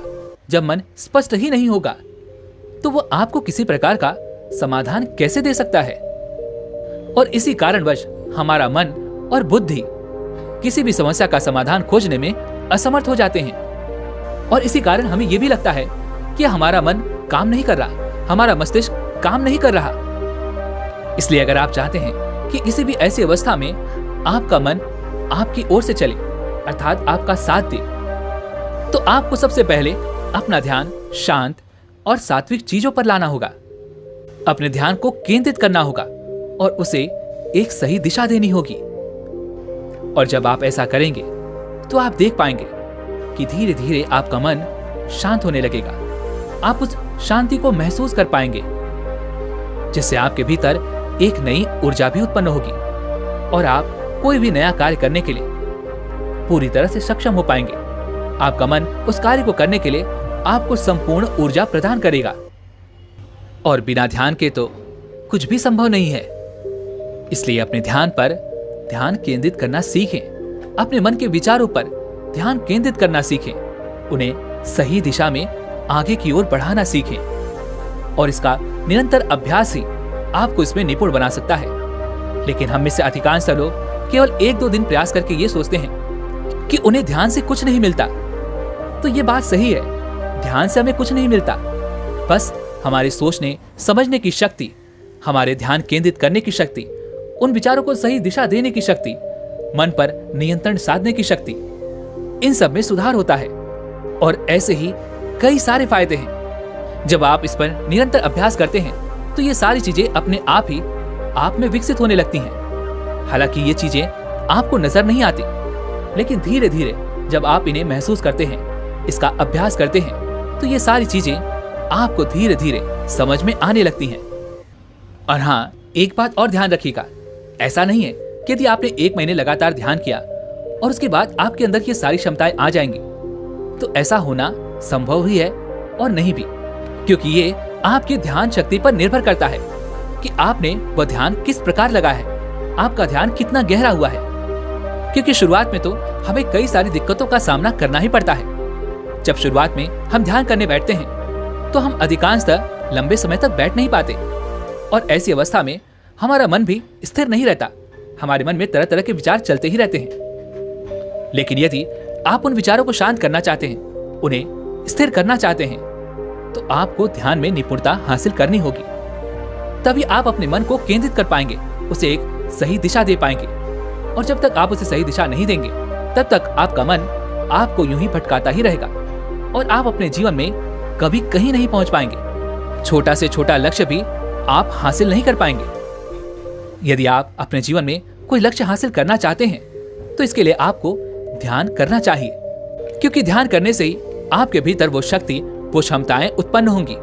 जब मन स्पष्ट ही नहीं होगा, तो वो आपको किसी प्रकार का समाधान कैसे दे सकता है। और इसी कारणवश हमारा मन और बुद्धि किसी भी समस्या का समाधान खोजने में असमर्थ हो जाते हैं। और इसी कारण हमें यह भी लगता है कि हमारा मन काम नहीं कर रहा, हमारा मस्तिष्क काम नहीं कर रहा। इसलिए अगर आप चाहते हैं कि किसी भी ऐसी अवस्था में आपका मन आपकी ओर से चले, अर्थात आपका साथ दे, तो आपको सबसे पहले अपना ध्यान शांत और सात्विक चीजों पर लाना होगा। अपने ध्यान को केंद्रित करना होगा और उसे एक सही दिशा देनी होगी। और जब आप ऐसा करेंगे तो आप देख पाएंगे कि धीरे धीरे आपका मन शांत होने लगेगा। आप उस शांति को महसूस कर पाएंगे, जिससे आपके भीतर एक नई ऊर्जा भी उत्पन्न होगी और आप कोई भी नया कार्य करने के लिए पूरी तरह से सक्षम हो पाएंगे। आपका मन उस कार्य को करने के लिए आपको संपूर्ण ऊर्जा प्रदान करेगा। और बिना ध्यान के तो कुछ भी संभव नहीं है। इसलिए अपने ध्यान पर ध्यान केंद्रित करना सीखें। अपने मन के विचारों पर ध्यान केंद्रित करना सीखें। उन्हें सही दिशा में आगे की ओर बढ़ाना सीखें। और इसका निरंतर अभ्यास ही आपको इसमें निपुण बना सकता है। लेकिन हम में से अधिकांश लोग केवल 1-2 दिन प्रयास करके ये सोचते हैं कि उन्हें ध्यान से कुछ नहीं मिलता। तो ये बात सही है, ध्यान से हमें कुछ नहीं मिलता। बस हमारे सोचने समझने की शक्ति, हमारे ध्यान केंद्रित करने की शक्ति, उन विचारों को सही दिशा देने की शक्ति, मन पर नियंत्रण साधने की शक्ति, इन सब में सुधार होता है। और ऐसे ही कई सारे फायदे हैं। जब आप इस पर निरंतर अभ्यास करते हैं तो ये सारी चीजें अपने आप ही आप में विकसित होने लगती हैं। हालांकि ये चीजें आपको नजर नहीं आती, लेकिन धीरे धीरे जब आप इन्हें महसूस करते हैं, इसका अभ्यास करते हैं, तो ये सारी चीजें आपको धीरे धीरे समझ में आने लगती हैं। और हाँ, एक बात और ध्यान रखिएगा, ऐसा नहीं है कि यदि आपने 1 महीने लगातार ध्यान किया और उसके बाद आपके अंदर ये सारी क्षमताएं आ जाएंगी, तो ऐसा होना संभव ही है और नहीं भी, क्योंकि ये आपकी ध्यान शक्ति पर निर्भर करता है कि आपने वह ध्यान किस प्रकार लगा है, आपका ध्यान कितना गहरा हुआ है। क्योंकि शुरुआत में तो हमें कई सारी दिक्कतों का सामना करना ही पड़ता है। जब शुरुआत में हम ध्यान करने बैठते हैं तो हम अधिकांशतः लंबे समय तक बैठ नहीं पाते, और ऐसी अवस्था में हमारा मन भी स्थिर नहीं रहता। हमारे मन में तरह तरह के विचार चलते ही रहते हैं। लेकिन यदि आप उन विचारों को शांत करना चाहते हैं, उन्हें स्थिर करना चाहते हैं, तो आपको ध्यान में निपुणता हासिल करनी होगी। तभी आप अपने मन को केंद्रित कर पाएंगे, उसे एक सही दिशा दे पाएंगे। और जब तक आप उसे सही दिशा नहीं देंगे, तब तक आपका मन आपको यूं ही भटकाता ही रहेगा और आप अपने जीवन में कभी कहीं नहीं पहुंच पाएंगे। छोटा से छोटा लक्ष्य भी आप हासिल नहीं कर पाएंगे। यदि आप अपने जीवन में कोई लक्ष्य हासिल करना चाहते हैं, तो इसके लिए आपको ध्यान करना चाहिए, क्योंकि ध्यान करने से ही आपके भीतर वो शक्ति, वो क्षमताएं उत्पन्न होंगी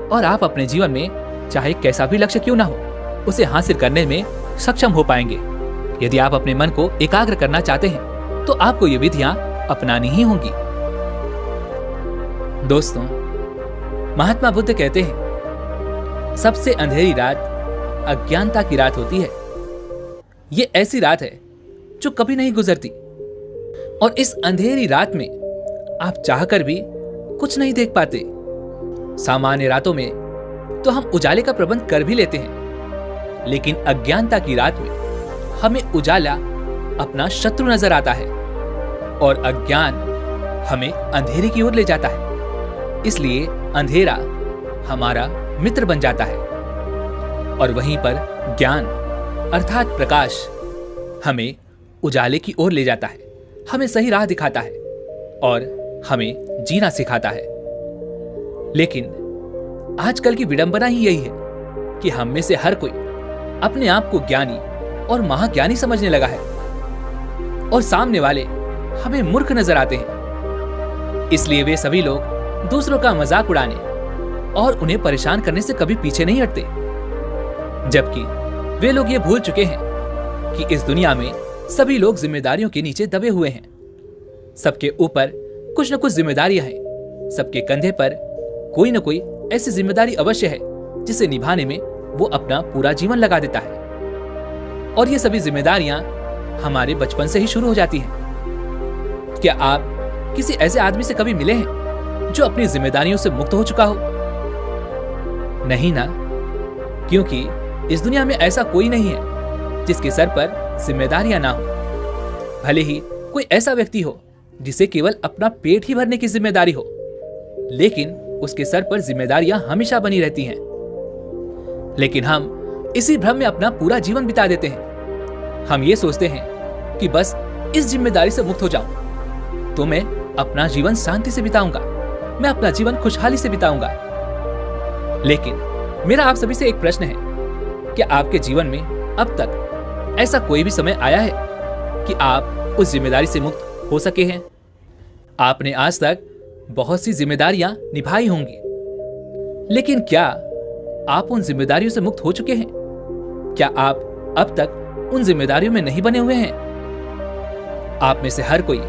और आप अपने जीवन में चाहे कैसा भी लक्ष्य क्यों ना हो, उसे हासिल करने में सक्षम हो पाएंगे। यदि आप अपने मन को एकाग्र करना चाहते हैं, तो आपको ये विधियां अपनानी ही होंगी। दोस्तों, महात्मा बुद्ध कहते हैं, सबसे अंधेरी रात अज्ञानता की रात होती है। ये ऐसी रात है जो कभी नहीं गुजरती, और इस अंधेरी रात में आप चाहकर भी कुछ नहीं देख पाते। सामान्य रातों में तो हम उजाले का प्रबंध कर भी लेते हैं, लेकिन अज्ञानता की रात में हमें उजाला अपना शत्रु नजर आता है और अज्ञान हमें अंधेरे की ओर ले जाता है। इसलिए अंधेरा हमारा मित्र बन जाता है और वहीं पर ज्ञान अर्थात प्रकाश हमें उजाले की ओर ले जाता है, हमें सही राह दिखाता है और हमें जीना सिखाता है। लेकिन आजकल की विडंबना ही यही है कि हम में से हर कोई अपने आप को ज्ञानी और महाज्ञानी समझने लगा है और सामने वाले हमें मूर्ख नजर आते हैं। इसलिए वे सभी लोग दूसरों का मजाक उड़ाने और उन्हें परेशान करने से कभी पीछे नहीं हटते, जबकि वे लोग ये भूल चुके हैं कि इस दुनिया में सभी लोग जिम्मेदारियों के नीचे दबे हुए हैं। सबके ऊपर कुछ न कुछ जिम्मेदारियां हैं। सबके कंधे पर कोई न कोई ऐसी जिम्मेदारी अवश्य है जिसे निभाने में वो अपना पूरा जीवन लगा देता है। और ये सभी जिम्मेदारियां हमारे बचपन से ही शुरू हो जाती हैं। क्या आप किसी ऐसे आदमी से कभी मिले हैं जो अपनी जिम्मेदारियों से मुक्त हो चुका हो? नहीं ना, क्योंकि इस दुनिया में ऐसा कोई नहीं है जिसके सर पर जिम्मेदारियां ना हो। भले ही कोई ऐसा व्यक्ति हो जिसे केवल अपना पेट ही भरने की जिम्मेदारी हो, लेकिन उसके सर पर जिम्मेदारियां हमेशा बनी रहती हैं। लेकिन हम इसी भ्रम में अपना पूरा जीवन बिता देते हैं। हम ये सोचते हैं कि बस इस जिम्मेदारी से मुक्त हो जाऊं तो मैं अपना जीवन शांति से बिताऊंगा, मैं अपना जीवन खुशहाली से बिताऊंगा। लेकिन मेरा आप सभी से एक प्रश्न है, क्या आपके जीवन में अब तक ऐसा कोई भी समय आया है कि आप उस जिम्मेदारी से मुक्त हो सके हैं? आपने आज तक बहुत सी जिम्मेदारियां निभाई होंगी, लेकिन क्या आप उन जिम्मेदारियों से मुक्त हो चुके हैं? क्या आप अब तक उन जिम्मेदारियों में नहीं बने हुए हैं? आप में से हर कोई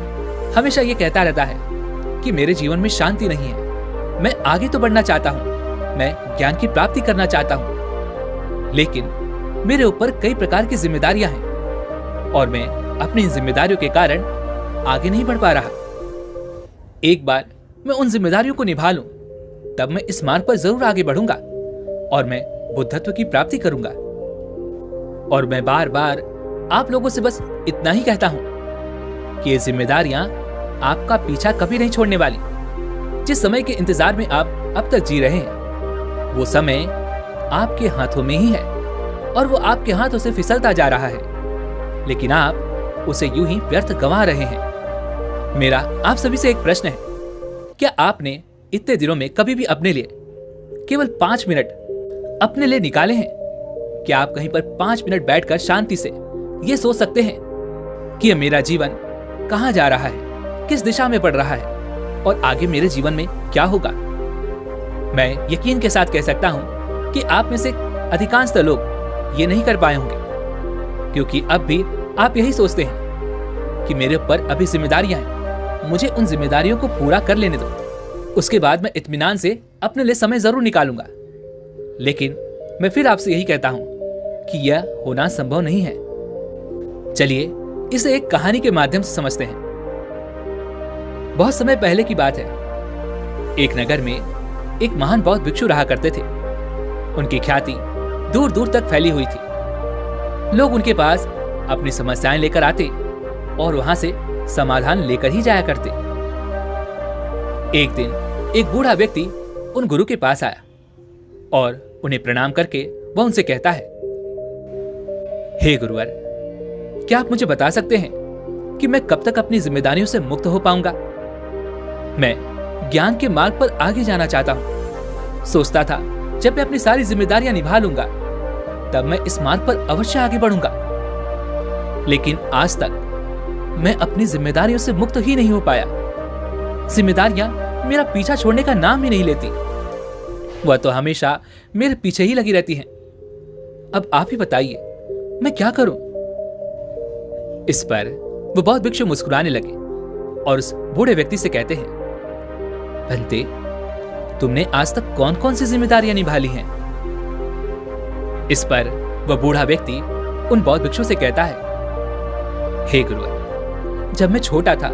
हमेशा ये कहता रहता है कि मेरे जीवन में शांति नहीं है, मैं आगे तो बढ़ना चाहता हूं, मैं ज्ञान की प्राप्ति करना चाहता हूं, लेकिन मेरे ऊपर कई प्रकार की जिम्मेदारियां हैं और मैं अपनी इन जिम्मेदारियों के कारण आगे नहीं बढ़ पा रहा। एक बार मैं उन जिम्मेदारियों को निभा लूं, तब मैं इस मार्ग पर जरूर आगे बढ़ूंगा और मैं बुद्धत्व की प्राप्ति करूंगा। और मैं बार बार आप लोगों से बस इतना ही कहता हूं कि ये जिम्मेदारियां आपका पीछा कभी नहीं छोड़ने वाली। जिस समय के इंतजार में आप अब तक जी रहे हैं, वो समय आपके हाथों में ही है और वो आपके हाथों से फिसलता जा रहा है, लेकिन आप उसे यूं ही व्यर्थ गंवा रहे हैं। मेरा आप सभी से एक प्रश्न है, क्या आपने इतने दिनों में कभी भी अपने लिए केवल 5 मिनट अपने लिए निकाले हैं? क्या आप कहीं पर 5 मिनट बैठकर शांति से ये सोच सकते हैं कि यह मेरा जीवन कहां जा रहा है, किस दिशा में बढ़ रहा है और आगे मेरे जीवन में क्या होगा? मैं यकीन के साथ कह सकता हूं कि आप में से अधिकांश लोग ये नहीं कर पाए होंगे, क्योंकि अब भी आप यही सोचते हैं कि मेरे ऊपर अभी जिम्मेदारियां हैं, मुझे उन जिम्मेदारियों को पूरा कर लेने दो, उसके बाद मैं इत्मीनान से अपने लिए समय जरूर निकालूंगा। लेकिन मैं फिर आपसे यही कहता हूं कि यह होना संभव नहीं है। चलिए इसे एक कहानी के माध्यम से समझते हैं। बहुत समय पहले की बात है, एक नगर में एक महान बौद्ध भिक्षु रहा करते थे। उनकी ख्याति दूर दूर तक फैली हुई थी। लोग उनके पास अपनी समस्याएं लेकर आते और वहां से समाधान लेकर ही जाया करते। एक दिन एक बूढ़ा व्यक्ति उन गुरु के पास आया और उन्हें प्रणाम करके वह उनसे कहता है, हे गुरुवर, क्या आप मुझे बता सकते हैं कि मैं कब तक अपनी जिम्मेदारियों से मुक्त हो पाऊंगा? मैं ज्ञान के मार्ग पर आगे जाना चाहता हूं। सोचता था जब मैं अपनी सारी जिम्मेदारियां निभा लूंगा तब मैं इस मार्ग पर अवश्य आगे बढ़ूंगा, लेकिन आज तक मैं अपनी जिम्मेदारियों से मुक्त ही नहीं हो पाया। जिम्मेदारियां मेरा पीछा छोड़ने का नाम ही नहीं लेती, वह तो हमेशा मेरे पीछे ही लगी रहती हैं। अब आप ही बताइए मैं क्या करूं? इस पर वो बौद्ध भिक्षु मुस्कुराने लगे और उस बूढ़े व्यक्ति से कहते हैं, भंते, तुमने आज तक कौन कौन सी जिम्मेदारियां निभा ली हैं? इस पर वह बूढ़ा व्यक्ति उन बौद्ध भिक्षु से कहता है, हे गुरुवर, जब मैं छोटा था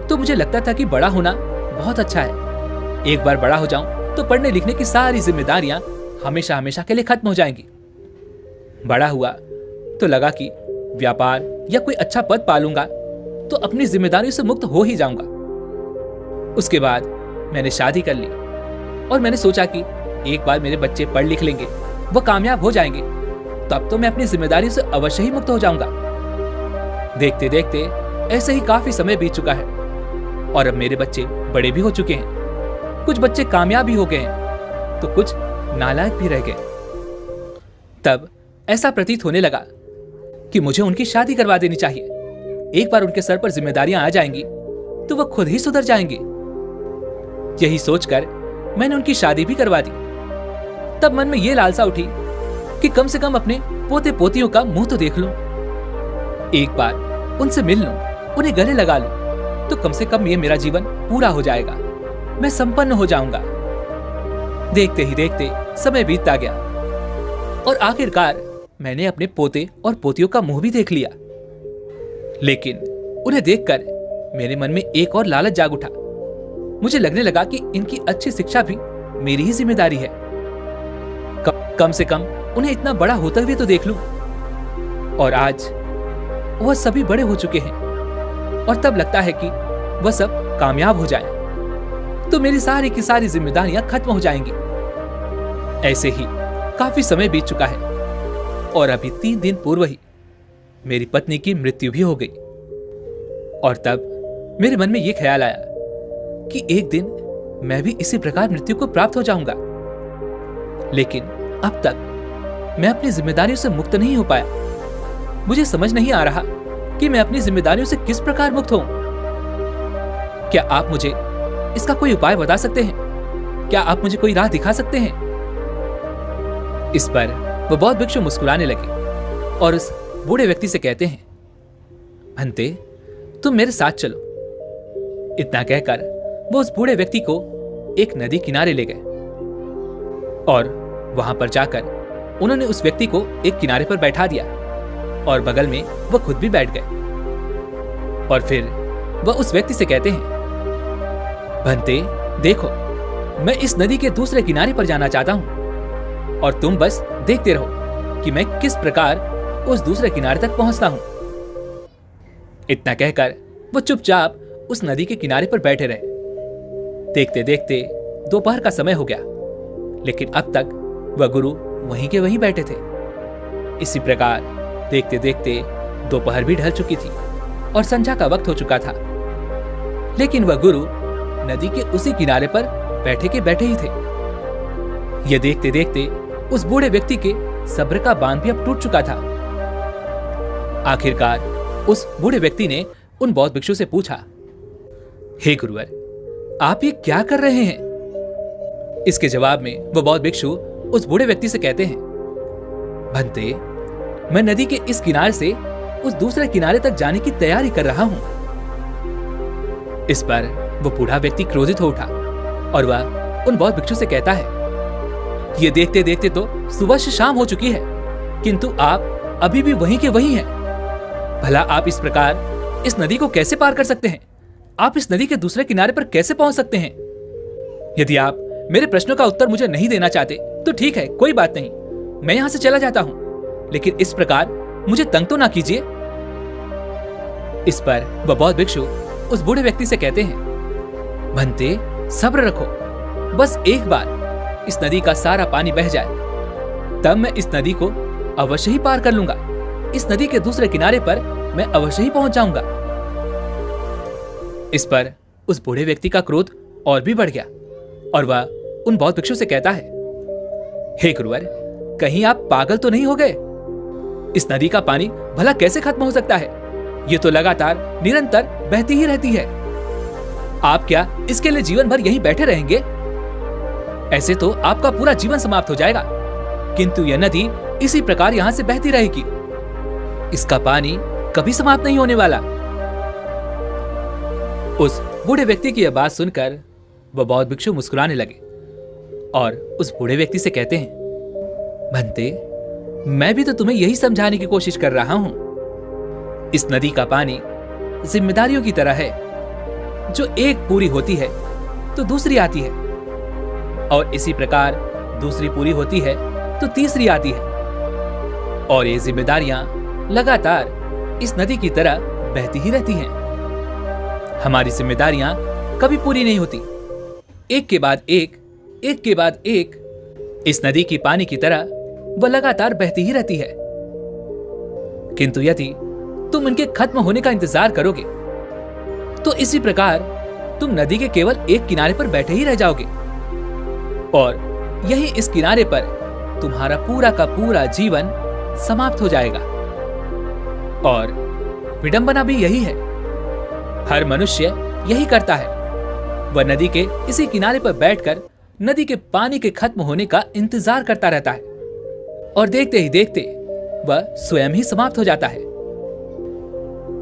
तो मुझे लगता था कि बड़ा होना बहुत अच्छा है। एक बार बड़ा हो जाऊं तो पढ़ने लिखने की सारी जिम्मेदारियां हमेशा हमेशा के लिए खत्म हो जाएंगी। बड़ा हुआ तो लगा कि व्यापार या कोई अच्छा पद पालूंगा तो अपनी जिम्मेदारियों से मुक्त हो ही जाऊंगा। उसके बाद मैंने शादी कर ली और मैंने सोचा कि एक बार मेरे बच्चे पढ़ लिख लेंगे, वो कामयाब हो जाएंगे, तब तो मैं अपनी जिम्मेदारियों से अवश्य ही मुक्त हो जाऊंगा। देखते देखते ऐसे ही काफी समय बीत चुका है और अब मेरे बच्चे बड़े भी हो चुके हैं। कुछ बच्चे कामयाब भी हो गए हैं तो कुछ नालायक भी रह गए। तब ऐसा प्रतीत होने लगा कि मुझे उनकी शादी करवा देनी चाहिए। एक बार उनके सर पर जिम्मेदारियां आ जाएंगी तो वह खुद ही सुधर जाएंगे। यही सोचकर मैंने उनकी शादी भी करवा दी। तब मन में यह लालसा उठी कि कम से कम अपने पोते पोतियों का मुंह तो देख लूं, एक बार उनसे मिल लूं, उन्हें गले लगा लूं, तो कम से कम ये मेरा जीवन पूरा हो जाएगा, मैं संपन्न हो जाऊंगा। देखते ही देखते समय बीतता गया और आखिरकार मैंने अपने पोते और पोतियों का मुंह भी देख लिया। लेकिन उन्हें देखकर मेरे मन में एक और लालच जाग उठा। मुझे लगने लगा कि इनकी अच्छी शिक्षा भी मेरी ही जिम्मेदारी है। कम से कम उन्हें इतना बड़ा होते हुए तो देख लूं। और आज वह सभी बड़े हो चुके हैं और तब लगता है कि वह सब कामयाब हो जाए तो मेरी सारी की सारी जिम्मेदारियां खत्म हो जाएंगी। ऐसे ही काफी समय बीत चुका है और अभी 3 दिन पूर्व ही मेरी पत्नी की मृत्यु भी हो गई। और तब मेरे मन में यह ख्याल आया कि एक दिन मैं भी इसी प्रकार मृत्यु को प्राप्त हो जाऊंगा। लेकिन अब तक मैं अपनी जिम्मेदारियों से मुक्त नहीं हो पाया। मुझे समझ नहीं आ रहा कि मैं अपनी जिम्मेदारियों से किस प्रकार मुक्त हूं। क्या आप मुझे इसका कोई उपाय बता सकते हैं? क्या आप मुझे कोई राह दिखा सकते हैं? इस पर वह बौद्ध भिक्षु मुस्कुराने लगे और उस बूढ़े व्यक्ति से कहते हैं, भंते, तुम मेरे साथ चलो। इतना कहकर वो उस बूढ़े व्यक्ति को एक नदी किनारे ले गए और वहां पर जाकर उन्होंने उस व्यक्ति को एक किनारे पर बैठा दिया और बगल में वह खुद भी बैठ गए। और फिर वह उस व्यक्ति से कहते हैं, भंते, देखो, मैं इस नदी के दूसरे किनारे पर जाना चाहता हूं और तुम बस देखते रहो कि मैं किस प्रकार उस दूसरे किनारे तक पहुंचता हूं। इतना कहकर वो चुपचाप उस नदी के किनारे पर बैठे रहे। देखते देखते दोपहर का समय हो गया, लेकिन अब तक वह गुरु वहीं के वहीं बैठे थे। इसी प्रकार देखते देखते दोपहर भी ढल चुकी थी और संध्या का वक्त हो चुका था, लेकिन वह गुरु नदी के उसी किनारे पर बैठे के बैठे ही थे। यह देखते देखते उस बूढ़े व्यक्ति के सब्र का बांध भी अब टूट चुका था। आखिरकार उस बूढ़े व्यक्ति ने उन बौद्ध भिक्षु से पूछा, हे गुरुवर, आप ये क्या कर रहे हैं? इसके जवाब में वह बौद्ध भिक्षु उस बूढ़े व्यक्ति से कहते हैं, भंते, मैं नदी के इस किनारे से उस दूसरे किनारे तक जाने की तैयारी कर रहा हूं। इस पर वो बूढ़ा व्यक्ति क्रोधित हो उठा और वह उन बौद्ध भिक्षु से कहता है, ये देखते देखते तो सुबह से शाम हो चुकी है, किंतु आप अभी भी वहीं के वहीं हैं। भला आप इस प्रकार इस नदी को कैसे पार कर सकते हैं? आप इस नदी के दूसरे किनारे पर कैसे पहुंच सकते हैं? यदि आप मेरे प्रश्नों का उत्तर मुझे नहीं देना चाहते तो ठीक है, कोई बात नहीं, मैं यहां से चला जाता हूं, लेकिन इस प्रकार मुझे तंग तो ना कीजिए। इस पर वह बौद्ध भिक्षु उस बूढ़े व्यक्ति से कहते हैं, भंते, सब्र रखो, बस एक बार इस नदी का सारा पानी बह जाए, तब मैं इस नदी को अवश्य ही पार कर लूंगा। इस नदी के दूसरे किनारे पर मैं अवश्य ही पहुंच जाऊंगा। इस पर उस बूढ़े व्यक्ति का क्रोध और भी बढ़ गया और वह उन बौद्ध भिक्षु से कहता है, हे गुरुवर, कहीं आप पागल तो नहीं हो गए? इस नदी का पानी भला कैसे खत्म हो सकता है? ये तो लगातार निरंतर बहती ही रहती है। आप क्या इसके लिए जीवन भर यहीं बैठे रहेंगे? ऐसे तो आपका पूरा जीवन समाप्त हो जाएगा, किंतु यह नदी इसी प्रकार यहां से बहती रहेगी। इसका पानी कभी समाप्त नहीं होने वाला। उस बूढ़े व्यक्ति की यह बात सुनकर वह बौद्ध भिक्षु मुस्कुराने लगे और उस बूढ़े व्यक्ति से कहते हैं, भंते, मैं भी तो तुम्हें यही समझाने की कोशिश कर रहा हूं। इस नदी का पानी जिम्मेदारियों की तरह है, जो एक पूरी होती है तो दूसरी आती है और इसी प्रकार दूसरी पूरी होती है तो तीसरी आती है और ये जिम्मेदारियां लगातार इस नदी की तरह बहती ही रहती हैं। हमारी जिम्मेदारियां कभी पूरी नहीं होती, एक के बाद एक, एक के बाद एक। इस नदी की पानी की तरह वह लगातार बहती ही रहती है, किंतु यदि तुम इनके खत्म होने का इंतजार करोगे तो इसी प्रकार तुम नदी के केवल एक किनारे पर बैठे ही रह जाओगे और यही इस किनारे पर तुम्हारा पूरा का पूरा जीवन समाप्त हो जाएगा। और विडंबना भी यही है, हर मनुष्य यही करता है। वह नदी के इसी किनारे पर बैठकर नदी के पानी के खत्म होने का इंतजार करता रहता है और देखते ही देखते वह स्वयं ही समाप्त हो जाता है।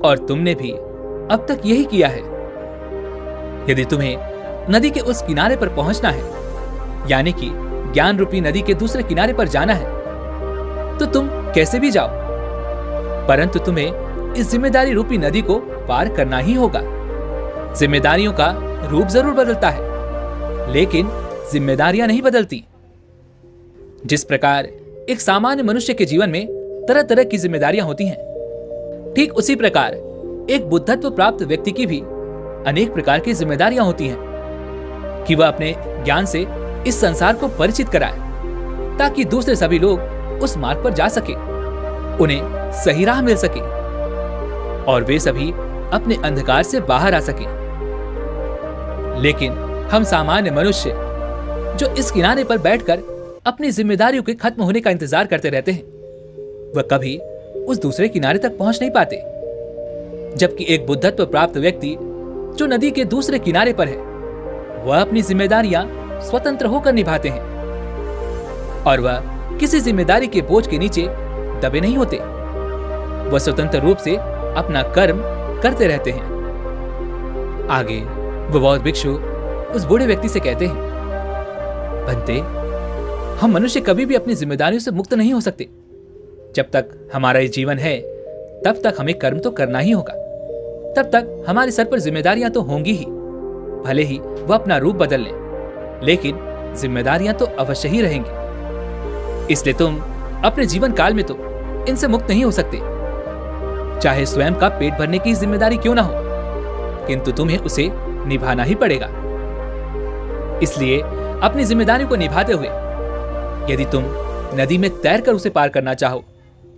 और तुमने भी अब तक यही किया है। यदि तुम्हें नदी के उस किनारे पर पहुंचना है, यानी कि ज्ञान रूपी नदी के दूसरे किनारे पर जाना है, तो तुम कैसे भी जाओ, परंतु तुम्हें इस जिम्मेदारी रूपी नदी को पार करना ही होगा। जिम्मेदारियों का रूप जरूर बदलता है, लेकिन जिम्मेदारियां नहीं बदलती। जिस प्रकार एक सामान्य मनुष्य के जीवन में तरह तरह की जिम्मेदारियां होती हैं, ठीक उसी प्रकार एक बुद्धत्व प्राप्त व्यक्ति की भी अनेक प्रकार की जिम्मेदारियां होती हैं कि वह अपने ज्ञान से इस संसार को परिचित कराए ताकि दूसरे सभी लोग उस मार्ग पर जा सके, उन्हें सही राह मिल सके और वे सभी अपने अंधकार से बाहर आ सके। लेकिन हम सामान्य मनुष्य जो इस किनारे पर बैठकर अपनी जिम्मेदारियों के खत्म होने का इंतजार करते रहते हैं, वह कभी उस दूसरे किनारे तक पहुंच नहीं पाते। जबकि एक बुद्धत्व प्राप्त व्यक्ति जो नदी के दूसरे किनारे पर है, वह अपनी जिम्मेदारियां स्वतंत्र होकर निभाते हैं और वह किसी जिम्मेदारी के बोझ के नीचे दबे नहीं होते। वह स्वतंत्र रूप से अपना कर्म करते रहते हैं। आगे वह बौद्ध भिक्षु उस बूढ़े व्यक्ति से कहते हैं, बंते, हम मनुष्य कभी भी अपनी जिम्मेदारियों से मुक्त नहीं हो सकते। जब तक हमारा ये जीवन है, तब तक हमें कर्म तो करना ही होगा। तब तक हमारे सर पर जिम्मेदारियां तो होंगी ही, भले ही वह अपना रूप बदल लें, लेकिन जिम्मेदारियां तो अवश्य ही रहेंगी। इसलिए तुम अपने जीवन काल में तो इनसे मुक्त नहीं हो सकते। चाहे स्वयं का पेट भरने की जिम्मेदारी क्यों ना हो, किंतु तुम्हें उसे निभाना ही पड़ेगा। इसलिए अपनी जिम्मेदारी को निभाते हुए यदि तुम नदी में तैरकर उसे पार करना चाहो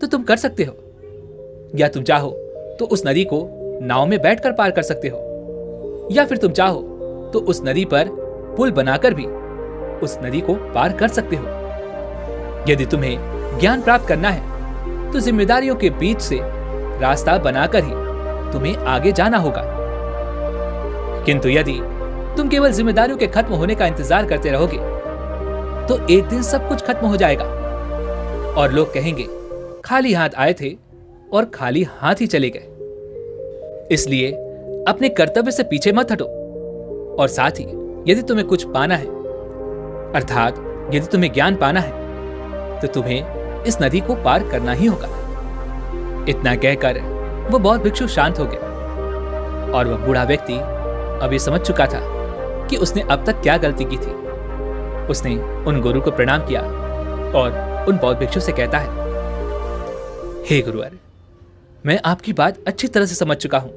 तो तुम कर सकते हो, या तुम चाहो तो उस नदी को नाव में बैठकर पार कर सकते हो, या फिर तुम चाहो तो उस नदी पर पुल बनाकर भी उस नदी को पार कर सकते हो। यदि तुम्हें ज्ञान प्राप्त करना है तो जिम्मेदारियों के बीच से रास्ता बनाकर ही तुम्हें आगे जाना होगा। किंतु यदि तुम केवल जिम्मेदारियों के खत्म होने का इंतजार करते रहोगे तो एक दिन सब कुछ खत्म हो जाएगा और लोग कहेंगे, खाली हाथ आए थे और खाली हाथ ही चले गए। इसलिए अपने कर्तव्य से पीछे मत हटो और साथ ही यदि तुम्हें कुछ पाना है, अर्थात यदि तुम्हें ज्ञान पाना है, तो तुम्हें इस नदी को पार करना ही होगा। इतना कहकर वो बौद्ध भिक्षु शांत हो गया और वह बूढ़ा व्यक्ति अब ये समझ चुका था कि उसने अब तक क्या गलती की थी। उसने उन गुरु को प्रणाम किया और उन बौद्ध भिक्षु से कहता है, हे गुरुवर, मैं आपकी बात अच्छी तरह से समझ चुका हूं।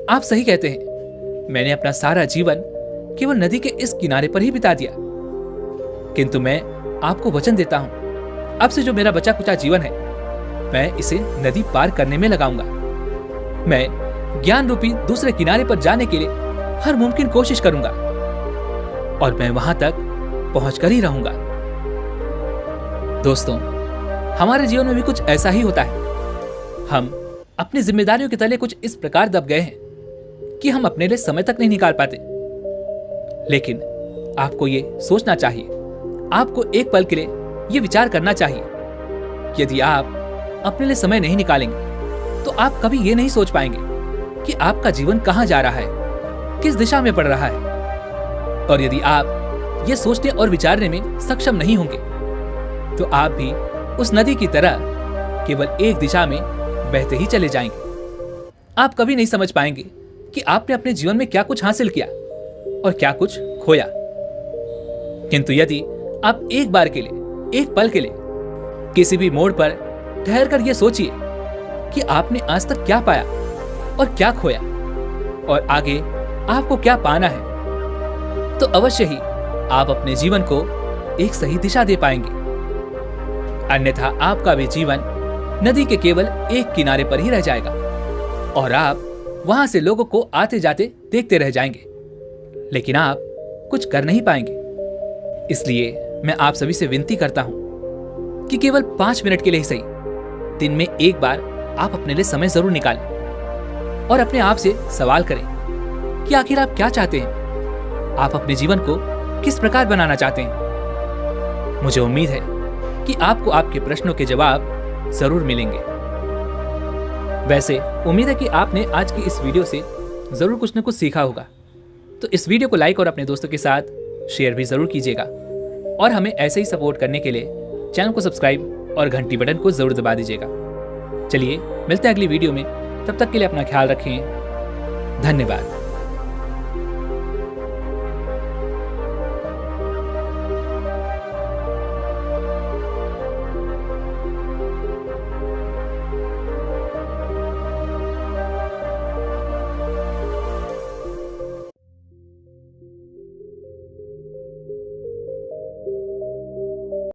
आप सही कहते हैं, मैंने अपना सारा जीवन केवल नदी के इस किनारे पर ही बिता दिया। किंतु मैं आपको वचन देता हूं, अब से जो मेरा बचा कुचा जीवन है, मैं इसे नदी पार करने में लगाऊंगा। मैं ज्ञान रूपी दूसरे किनारे पर जाने के लिए हर मुमकिन कोशिश करूंगा और मैं वहां तक पहुंचकर ही रहूंगा। दोस्तों, हमारे जीवन में भी कुछ ऐसा ही होता है। हम अपनी जिम्मेदारियों के तले कुछ इस प्रकार दब गए हैं कि हम अपने लिए समय तक नहीं निकाल पाते। लेकिन आपको ये सोचना चाहिए, आपको एक पल के लिए ये विचार करना चाहिए कि यदि आप अपने लिए समय नहीं निकालेंगे तो आप कभी ये नहीं सोच पाएंगे कि आपका जीवन कहां जा रहा है, किस दिशा में बढ़ रहा है। और यदि आप ये सोचने और विचारने में सक्षम नहीं होंगे तो आप भी उस नदी की तरह केवल एक दिशा में बहते ही चले जाएंगे। आप कभी नहीं समझ पाएंगे कि आपने अपने जीवन में क्या कुछ हासिल किया और क्या कुछ खोया। किंतु यदि आप एक बार के लिए, एक पल के लिए किसी भी मोड़ पर ठहर कर यह सोचिए कि आपने आज तक क्या पाया और क्या खोया और आगे आपको क्या पाना है, तो अवश्य ही आप अपने जीवन को एक सही दिशा दे पाएंगे। अन्यथा आपका भी जीवन नदी के केवल एक किनारे पर ही रह जाएगा और आप वहां से लोगों को आते जाते देखते रह जाएंगे, लेकिन आप कुछ कर नहीं पाएंगे। इसलिए मैं आप सभी से विनती करता हूं कि केवल 5 मिनट के लिए ही सही दिन में एक बार आप अपने लिए समय जरूर निकालें और अपने आप से सवाल करें कि आखिर आप क्या चाहते हैं, आप अपने जीवन को किस प्रकार बनाना चाहते हैं। मुझे उम्मीद है कि आपको आपके प्रश्नों के जवाब जरूर मिलेंगे। वैसे उम्मीद है कि आपने आज की इस वीडियो से जरूर कुछ न कुछ सीखा होगा, तो इस वीडियो को लाइक और अपने दोस्तों के साथ शेयर भी जरूर कीजिएगा और हमें ऐसे ही सपोर्ट करने के लिए चैनल को सब्सक्राइब और घंटी बटन को जरूर दबा दीजिएगा। चलिए मिलते हैं अगली वीडियो में, तब तक के लिए अपना ख्याल रखें। धन्यवाद।